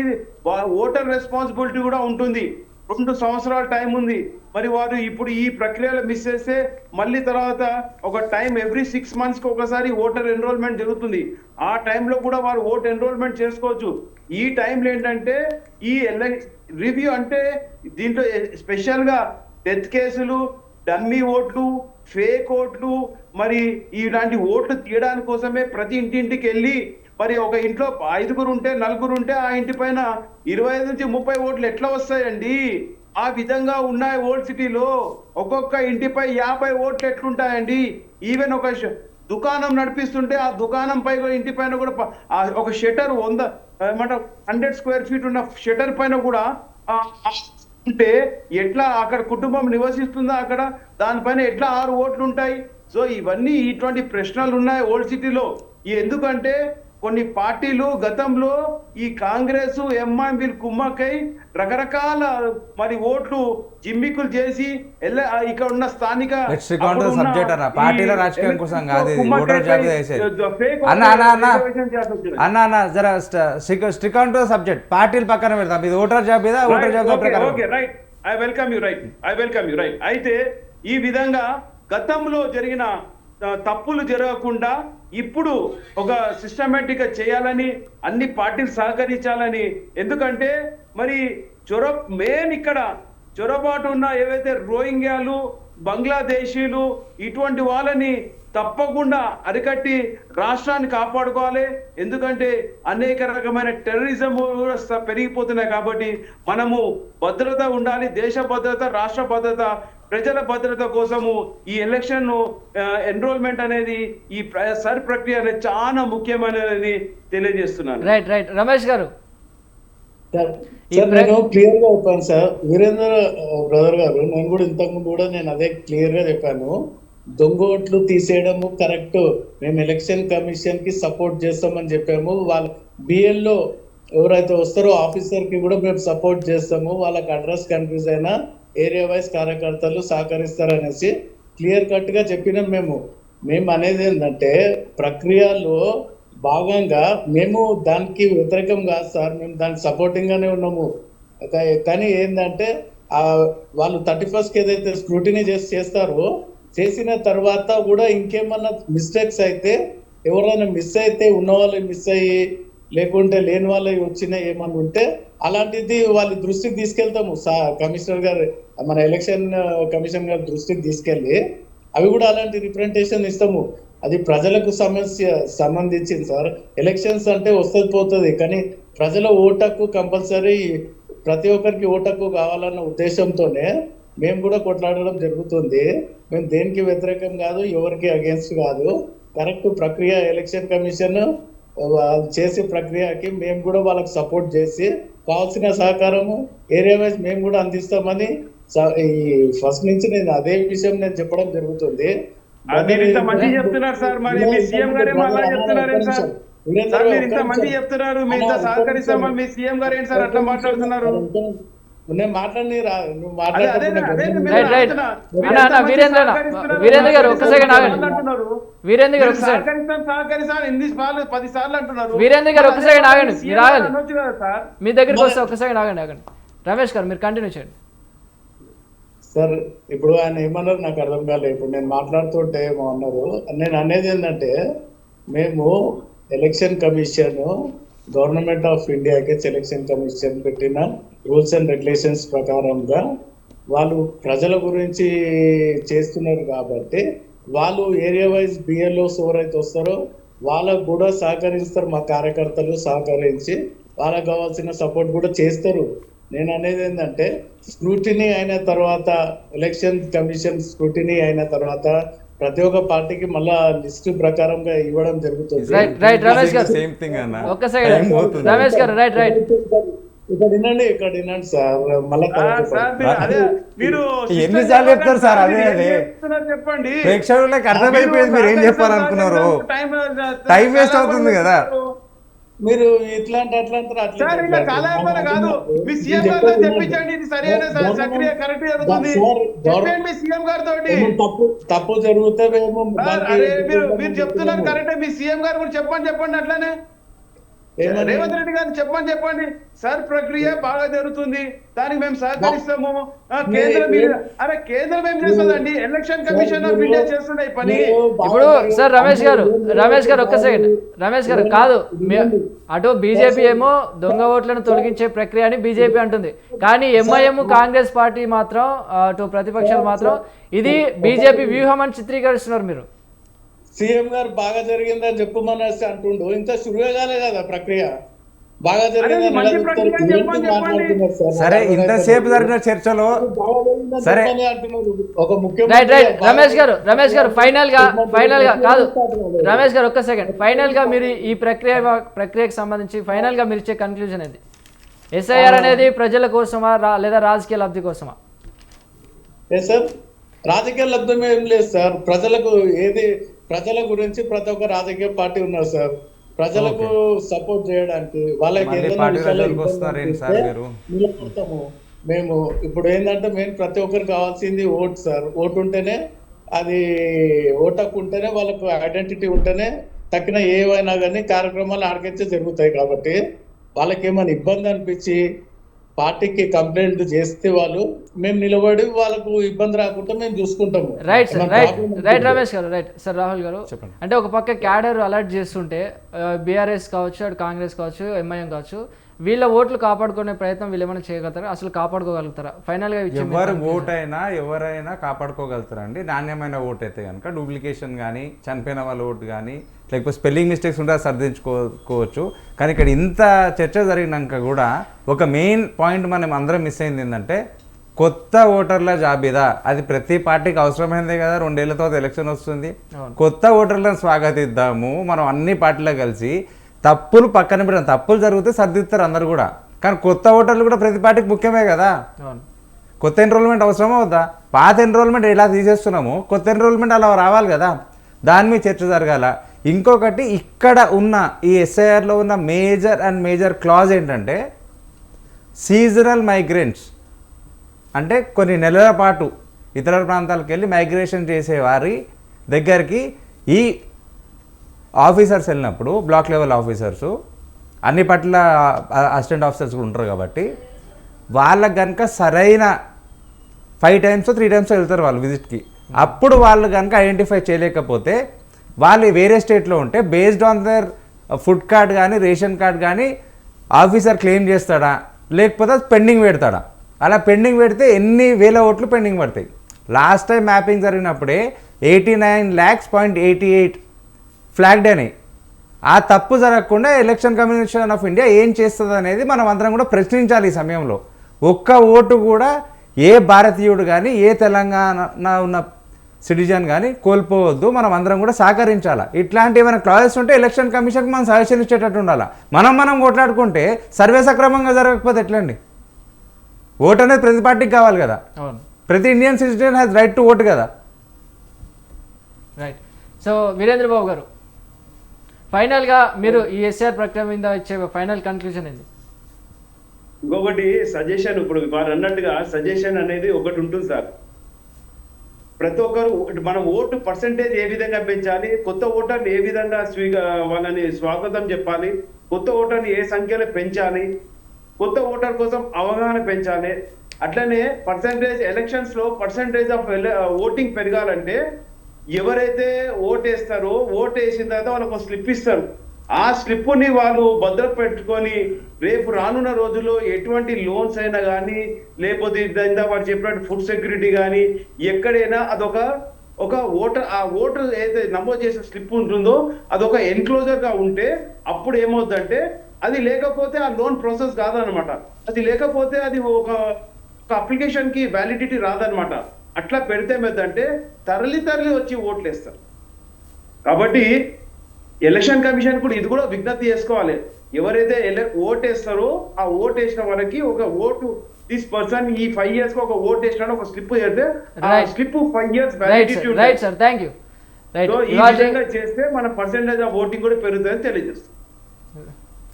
ఓటర్ రెస్పాన్సిబిలిటీ కూడా ఉంటుంది. 2 సంవత్సరాల టైం ఉంది. మరి వారు ఇప్పుడు ఈ ప్రక్రియలో మిస్ చేస్తే మళ్ళీ తర్వాత ఒక టైం ఎవ్రీ 6 months కి ఒకసారి ఓటర్ ఎన్రోల్మెంట్ జరుగుతుంది. ఆ టైంలో కూడా వారు ఓట్ ఎన్రోల్మెంట్ చేసుకోవచ్చు. ఈ టైంలో ఏంటంటే ఈ రివ్యూ అంటే దీంట్లో స్పెషల్ గా డెత్ కేసులు, డమ్మీ ఓట్లు, ఫేక్ ఓట్లు, మరి ఇలాంటి ఓట్లు తీయడానికి కోసమే ప్రతి ఇంటింటికి వెళ్ళి మరి ఒక ఇంట్లో 5 ఉంటే 4 ఉంటే ఆ ఇంటి పైన 25 నుంచి 30 ఓట్లు ఎట్లా వస్తాయండి? ఆ విధంగా ఉన్నాయి ఓల్డ్ సిటీలో. ఒక్కొక్క ఇంటిపై 50 ఓట్లు ఎట్లుంటాయండి? ఈవెన్ ఒక దుకాణం నడిపిస్తుంటే ఆ దుకాణం పై ఇంటి పైన కూడా ఒక షటర్ 100 square feet ఉన్న షటర్ పైన కూడా ఉంటే ఎట్లా అక్కడ కుటుంబం నివసిస్తుందా అక్కడ దానిపైన ఎట్లా 6 ఓట్లు ఉంటాయి? సో ఇవన్నీ ఇటువంటి ప్రశ్నలు ఉన్నాయి ఓల్డ్ సిటీలో. ఎందుకంటే కొన్ని పార్టీలు గతంలో ఈ కాంగ్రెస్ ఎంఐఎం వీళ్ళు కుమ్మక్కై రకరకాల మరి ఓట్లు జిమ్మికులు చేసి ఇక్కడ ఉన్న స్థానిక పార్టీల రాజకీయం కోసం కాదు, ఓటర్ జాబితా వేసేది. అన్న జర స్టిక్ ఆన్ టు సబ్జెక్ట్, పార్టీలు పక్కన పెడతాం, ఇది ఓటర్ జాబితా ప్రకారం. I welcome you right. అయితే ఈ విధంగా గతంలో జరిగిన తప్పులు జరగకుండా ఇప్పుడు ఒక సిస్టమేటిక్ గా చేయాలని అన్ని పార్టీలు సహకరించాలని. ఎందుకంటే మరి మెయిన్ ఇక్కడ చొరబాటు ఉన్న ఏవైతే రోహింగ్యాలు, బంగ్లాదేశీలు ఇటువంటి వాళ్ళని తప్పకుండా అరికట్టి రాష్ట్రాన్ని కాపాడుకోవాలి. ఎందుకంటే అనేక రకమైన టెర్రరిజం పెరిగిపోతున్నాయి కాబట్టి మనము భద్రత ఉండాలి. దేశ భద్రత, రాష్ట్ర భద్రత, ప్రజల భద్రత కోసము ఈ ఎలక్షన్ ఎన్రోల్మెంట్ అనేది ఈ సర్ ప్రక్రియ అనేది చాలా ముఖ్యమైనది తెలియజేస్తున్నాను. రైట్ రమేష్ గారు. నేను క్లియర్ గా చెప్పాను సార్, వీరేంద్ర బ్రదర్ గారు, నేను కూడా ఇంతకుముందు కూడా నేను అదే క్లియర్ గా చెప్పాను. దొంగ ఓట్లు తీసేయడము కరెక్ట్, మేము ఎలక్షన్ కమిషన్ కి సపోర్ట్ చేస్తామని చెప్పాము. వాళ్ళ బిఎల్లో ఎవరైతే వస్తారో ఆఫీసర్ కి కూడా మేము సపోర్ట్ చేస్తాము. వాళ్ళకి అడ్రస్ కన్ఫ్యూజ్ అయినా ఏరియా వైజ్ కార్యకర్తలు సహకరిస్తారనేసి క్లియర్ కట్ గా చెప్పినాం. మేము అనేది ఏంటంటే ప్రక్రియలో భాగంగా మేము దానికి వ్యతిరేకం కాదు సార్, మేము దానికి సపోర్టింగ్ గానే ఉన్నాము. కానీ ఏంటంటే వాళ్ళు 31st ఏదైతే స్క్రూటినీ చేస్తారో చేసిన తర్వాత కూడా ఇంకేమన్నా మిస్టేక్స్ అయితే, ఎవరైనా మిస్ అయితే ఉన్న వాళ్ళు మిస్ అయ్యి లేకుంటే లేని వాళ్ళు వచ్చినా ఏమన్నా ఉంటే అలాంటిది వాళ్ళ దృష్టికి తీసుకెళ్తాము. కమిషనర్ గారు, మన ఎలక్షన్ కమిషన్ గారి దృష్టికి తీసుకెళ్ళి అవి కూడా అలాంటి రిప్రజెంటేషన్ ఇస్తాము. అది ప్రజలకు సంబంధించింది సార్. ఎలక్షన్స్ అంటే వస్తుంది పోతుంది, కానీ ప్రజల ఓటకు కంపల్సరీ ప్రతి ఒక్కరికి ఓటకు కావాలన్న ఉద్దేశంతోనే మేము కూడా కొట్లాడడం జరుగుతుంది. మేము దేనికి వ్యతిరేకం కాదు, ఎవరికి అగేన్స్ట్ కాదు. కరెక్ట్ ప్రక్రియ ఎలక్షన్ కమిషన్ చేసే ప్రక్రియకి మేము కూడా వాళ్ళకి సపోర్ట్ చేసి కావాల్సిన సహకారము ఏరియా వైజ్ మేము కూడా అందిస్తామని ఈ ఫస్ట్ నుంచి నేను అదే విషయం నేను చెప్పడం జరుగుతుంది. చెప్తున్నారు సార్, మరి మీ సీఎం గారు చెప్తున్నారు సార్, మీరు ఇంత మంది చెప్తున్నారు మీరు సహకరిస్తామని మీ సీఎం గారు ఏంటి సార్ అట్లా మాట్లాడుతున్నారు? నేను మాట్లాడి వీరేంద్ర గారు ఒక్క సెకండ్ ఆగండి. వీరేంద్ర గారు ఒక్క సెకండ్ ఆగండి, మీరు ఆగండి. మీ దగ్గరికి వస్తే ఒక్క సెకండ్ ఆగండి. రమేష్ గారు మీరు కంటిన్యూ చేయండి సార్. ఇప్పుడు ఆయన ఏమన్నారు నాకు అర్థం కాలేదు. ఇప్పుడు నేను మాట్లాడుతుంటే ఏమో అన్నారు. నేను అనేది ఏంటంటే మేము ఎలక్షన్ కమిషన్ గవర్నమెంట్ ఆఫ్ ఇండియాకి ఎలక్షన్ కమిషన్ పెట్టిన రూల్స్ అండ్ రెగ్యులేషన్స్ ప్రకారంగా వాళ్ళు ప్రజల గురించి చేస్తున్నారు కాబట్టి వాళ్ళు ఏరియా వైజ్ బిఎల్ఓస్ ఎవరైతే వస్తారో వాళ్ళకు కూడా సహకరిస్తారు. మా కార్యకర్తలు సహకరించి వాళ్ళకు కావాల్సిన సపోర్ట్ కూడా చేస్తారు. నేను అనేది ఏంటంటే స్క్రూటినీ అయిన తర్వాత, ఎలక్షన్ కమిషన్ స్క్రూటినీ అయిన తర్వాత ప్రతి ఒక్క పార్టీకి మళ్ళా లిస్టు ప్రకారంగా ఇవ్వడం జరుగుతుంది. రైట్ రమేష్ గారు, సేమ్ థింగ్ అన్న. ఒక్క సెకండ్ రమేష్ గారు, రైట్ ఇక్కడ వినండి సార్, మళ్ళా తర్వాత సార్ మీరు ఎన్నిసార్లు చెప్తారు సార్ అదే చెప్పండి. ప్రేక్షకులకు అర్థమైపోయింది మీరు ఏం చెప్పాలనుకున్నారు. టైం వేస్ట్ అవుతుంది కదా. మీరు ఇట్లాంటి సార్ ఇంకా కాలయాపన కాదు, మీ సీఎం గారితో చెప్పించండి, ఇది సరైన సక్రియ కరెక్ట్ జరుగుతుంది, చెప్పండి మీ సీఎం గారితో. తప్పు జరుగుతే మేము అరే మీరు చెప్తున్నారు కరెక్టే, మీ సీఎం గారు కూడా చెప్పండి అట్లానే. రేవంత్ రెడ్డి గారిని చెప్పండి సార్, ప్రక్రియ బాగా జరుగుతుంది, దానికి మేము సహకరిస్తాము. కేంద్రం ఏం చేస్తుందండి, ఎలక్షన్ కమిషన్ ఆఫ్ ఇండియా చేస్తుంది ఈ పని. ఇప్పుడు సార్ రమేష్ గారు ఒక్క సెకండ్, రమేష్ గారు కాదు, అటు బీజేపీ ఏమో దొంగ ఓట్లను తొలగించే ప్రక్రియ అని బీజేపీ అంటుంది, కానీ ఎంఐఎం కాంగ్రెస్ పార్టీ మాత్రం, అటు ప్రతిపక్షాలు మాత్రం ఇది బీజేపీ వ్యూహం అని చిత్రీకరిస్తున్నారు. మీరు సీఎం గారు బాగా జరిగిందని చెప్పమనేసి అంటుండు, ఇంత సులువుగానే కదా ప్రక్రియ, బాగా జరిగిందని సరే ఇంతసేపు జరిగిన చర్చలో సరే ఒక ముఖ్య రమేష్ గారు ఫైనల్ గా కాదు, రమేష్ గారు ఒక్క సెకండ్, ఫైనల్ గా మీరు ఈ ప్రక్రియకు సంబంధించి ఫైనల్ గా మీరు ఇచ్చే కన్క్లూజన్ ఏది? ఎస్ఐఆర్ అనేది ప్రజల కోసమా లేదా రాజకీయ లబ్ధి కోసమా? సార్ రాజకీయ లబ్ధం ఏం లేదు సార్, ప్రజల గురించి ప్రతి ఒక్క రాజకీయ పార్టీ ఉన్నారు సార్, ప్రజలకు సపోర్ట్ చేయడానికి, వాళ్ళకి నిలబడతాము మేము. ఇప్పుడు ఏంటంటే మేము ప్రతి ఒక్కరికి కావాల్సింది ఓటు సార్, ఓటు ఉంటేనే, అది ఓటకు ఉంటేనే, వాళ్ళకు ఐడెంటిటీ ఉంటేనే తక్కిన ఏవైనా కానీ కార్యక్రమాలు ఆడికెచ్చే జరుగుతాయి. కాబట్టి వాళ్ళకి ఏమైనా ఇబ్బంది అనిపించి పార్టీకి కంప్లైంట్ చేస్తే వాళ్ళు మేము నిలబడి వాళ్ళకు ఇబ్బంది రాకుండా మేము చూసుకుంటాము. రైట్ రమేష్ గారు, రైట్ సార్. రాహుల్ గారు, అంటే ఒక పక్క క్యాడర్ అలర్ట్ చేస్తుంటే బీఆర్ఎస్ కావచ్చు, అటు కాంగ్రెస్ కావచ్చు, ఎంఐఎం కావచ్చు, వీళ్ళ ఓట్లు కాపాడుకునే ప్రయత్నం వీళ్ళు ఏమైనా చేయగలుగుతారా? అసలు కాపాడుకోగలుగుతారా? ఫైనల్ గా ఎవరు ఓటైనా ఎవరైనా కాపాడుకోగలుగుతారండి. నాణ్యమైన ఓటు అయితే కనుక డూప్లికేషన్ కానీ, చనిపోయిన వాళ్ళ ఓటు కానీ, లేకపోతే స్పెల్లింగ్ మిస్టేక్స్ ఉంటే సర్దించుకోవచ్చు. కానీ ఇక్కడ ఇంత చర్చ జరిగినాక కూడా ఒక మెయిన్ పాయింట్ మనం అందరం మిస్ అయింది ఏంటంటే, కొత్త ఓటర్ల జాబితా. అది ప్రతి పార్టీకి అవసరమైందే కదా, 2 ఏళ్ల తర్వాత ఎలక్షన్ వస్తుంది. కొత్త ఓటర్లను స్వాగతిద్దాము మనం అన్ని పార్టీలో కలిసి. తప్పులు పక్కన పెట్టడం, తప్పులు జరిగితే సర్దిస్తారు అందరు కూడా, కానీ కొత్త ఓటర్లు కూడా ప్రతి పార్టీకి ముఖ్యమే కదా. కొత్త ఎన్రోల్మెంట్ అవసరమా వద్దా? పాత ఎన్రోల్మెంట్ ఎలా తీసేస్తున్నాము, కొత్త ఎన్రోల్మెంట్ అలా రావాలి కదా, దాని మీద చర్చ జరగాల. ఇంకొకటి, ఇక్కడ ఉన్న ఈ ఎస్ఐఆర్లో ఉన్న మేజర్ క్లాజ్ ఏంటంటే, సీజనల్ మైగ్రెంట్స్ అంటే కొన్ని నెలల పాటు ఇతర ప్రాంతాలకు వెళ్ళి మైగ్రేషన్ చేసే వారి దగ్గరికి ఈ ఆఫీసర్స్ వెళ్ళినప్పుడు, బ్లాక్ లెవెల్ ఆఫీసర్సు, అన్ని పట్ల అసిస్టెంట్ ఆఫీసర్స్ కూడా ఉంటారు కాబట్టి, వాళ్ళకి కనుక సరైన 5 times 3 times వెళ్తారు వాళ్ళు విజిట్కి. అప్పుడు వాళ్ళు కనుక ఐడెంటిఫై చేయలేకపోతే, వాళ్ళు వేరే స్టేట్లో ఉంటే based on their food card కానీ, రేషన్ కార్డ్ కానీ ఆఫీసర్ క్లెయిమ్ చేస్తాడా, లేకపోతే పెండింగ్ పెడతాడా? అలా పెండింగ్ పెడితే ఎన్ని వేల ఓట్లు పెండింగ్ పడతాయి. లాస్ట్ టైం మ్యాపింగ్ జరిగినప్పుడే 89,88 ఫ్లాగ్డ్ అని. ఆ తప్పు జరగకుండా ఎలక్షన్ కమిషన్ ఆఫ్ ఇండియా ఏం చేస్తుంది అనేది మనం అందరం కూడా ప్రశ్నించాలి. ఈ సమయంలో ఒక్క ఓటు కూడా ఏ భారతీయుడు కానీ, ఏ తెలంగాణ ఉన్న సిటిజన్ కానీ కోల్పోవద్దు. మనం అందరం కూడా సహకరించాలి. ఇట్లాంటి ఏమైనా క్లాజెస్ ఉంటే ఎలక్షన్ కమిషన్కి మనం సజెషన్ ఇచ్చేటట్టు ఉండాలి. మనం కొట్లాడుకుంటే సర్వే సక్రమంగా జరగకపోతే ఎట్లండి? ఓటు అనేది ప్రతి పార్టీకి కావాలి కదా, ప్రతి Indian citizen has right to vote కదా. రైట్. సో వీరేంద్ర బాబు గారు, ఫైనల్గా మీరు ఈ ఎస్ఆర్ ప్రక్రియ మీద ఇచ్చే ఫైనల్ కన్క్లూజన్ ఏంది? ఇంకొకటి సజెషన్, ఇప్పుడు వారు అన్నట్టుగా సజెషన్ అనేది ఒకటి ఉంటుంది సార్. ప్రతి ఒక్కరు మన ఓటు పర్సంటేజ్ ఏ విధంగా పెంచాలి, కొత్త ఓటర్లు ఏ విధంగా వాళ్ళని స్వాగతం చెప్పాలి, కొత్త ఓటర్ని ఏ సంఖ్యలో పెంచాలి, కొత్త ఓటర్ కోసం అవగాహన పెంచాలి. అట్లనే పర్సంటేజ్ ఎలక్షన్స్ లో పర్సంటేజ్ ఆఫ్ ఓటింగ్ పెరగాలంటే ఎవరైతే ఓటేస్తారో, ఓటు వేసిన తర్వాత వాళ్ళకు స్లిప్ ఇస్తారు. ఆ స్లిప్ని వాళ్ళు భద్రత పెట్టుకొని రేపు రానున్న రోజుల్లో ఎటువంటి లోన్స్ అయినా కానీ, లేకపోతే వాడు చెప్పినట్టు ఫుడ్ సెక్యూరిటీ కానీ, ఎక్కడైనా ఒక ఓటర్, ఆ ఓటర్ ఏదైతే నమోదు చేసిన స్లిప్ ఉంటుందో అదొక ఎన్క్లోజర్ గా ఉంటే అప్పుడు ఏమవుతుందంటే అది లేకపోతే ఆ లోన్ ప్రాసెస్ కాదనమాట. అది లేకపోతే అది ఒక అప్లికేషన్ కి వ్యాలిడిటీ రాదనమాట. అట్లా పెడితే ఏమైందంటే తరలి వచ్చి ఓట్లు వేస్తారు. కాబట్టి ఎలక్షన్ కమిషన్ కూడా ఇది కూడా విజ్ఞప్తి చేసుకోవాలి. ఎవరైతే ఓటేస్తారో ఆ ఓటు వేసిన వాళ్ళకి ఒక ఓటు దిస్ పర్సన్ ఈ 5 years కి ఒక ఓటు వేసిన ఒక స్లిప్ చేస్తే ఆ slip 5 years validity right sir, thank you. Right, ఈ విధంగా చేస్తే మన పర్సెంటేజ్ ఆఫ్ ఓటింగ్ కూడా పెరుగుతుందని తెలియజేస్తాం.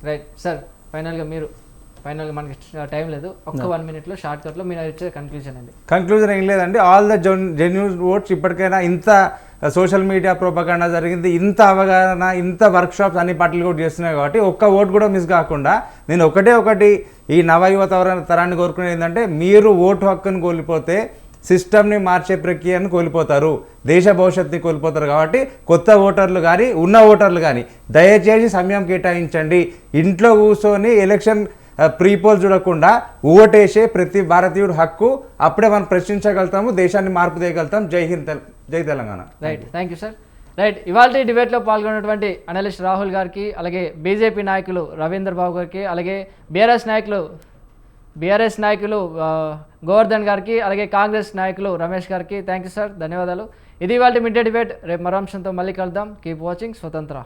రైట్ సార్, ఫైనల్గా మనకి టైం లేదు, ఒక్క 1 minute షార్ట్ కట్లో మీరు ఇచ్చే కన్క్లూజన్ అండి. కంక్లూజన్ ఏం లేదండి, ఆల్ ద జెన్యూన్ ఓట్స్. ఇప్పటికైనా ఇంత సోషల్ మీడియా ప్రోపగండా జరిగింది, ఇంత అవగాహన, ఇంత వర్క్షాప్స్ అన్ని పార్టీలు కూడా చేస్తున్నాయి కాబట్టి ఒక్క ఓటు కూడా మిస్ కాకుండా నేను ఒకటి ఈ నవయువ తరాన్ని కోరుకునేది ఏంటంటే, మీరు ఓటు హక్కును కోల్పోతే సిస్టమ్ని మార్చే ప్రక్రియను కోల్పోతారు, దేశ భవిష్యత్తుని కోల్పోతారు. కాబట్టి కొత్త ఓటర్లు కానీ ఉన్న ఓటర్లు కానీ దయచేసి సమయం కేటాయించండి. ఇంట్లో కూర్చొని ఎలక్షన్ ప్రీపోల్ చూడకుండా ఓటేసే ప్రతి భారతీయుడు హక్కు. అప్పుడే మనం ప్రశ్నించగలుగుతాము, దేశాన్ని మార్పు చేయగలుగుతాం. జై హింద్, జై Telangana. Right, thank you sir. Right, ఇవాళ డిబేట్లో పాల్గొన్నటువంటి అనలిస్ట్ రాహుల్ గారికి, అలాగే బీజేపీ నాయకులు రవీంద్ర బాబు గారికి, అలాగే బీఆర్ఎస్ నాయకులు గోవర్ధన్ గారికి, అలాగే కాంగ్రెస్ నాయకులు రమేష్ గారికి థ్యాంక్ యూ సార్, ధన్యవాదాలు. ఇది ఇవాళ మిడ్ డే డిబేట్. రేపు మరో అంశంతో మళ్ళీ కలుద్దాం. కీప్ వాచింగ్ స్వతంత్ర.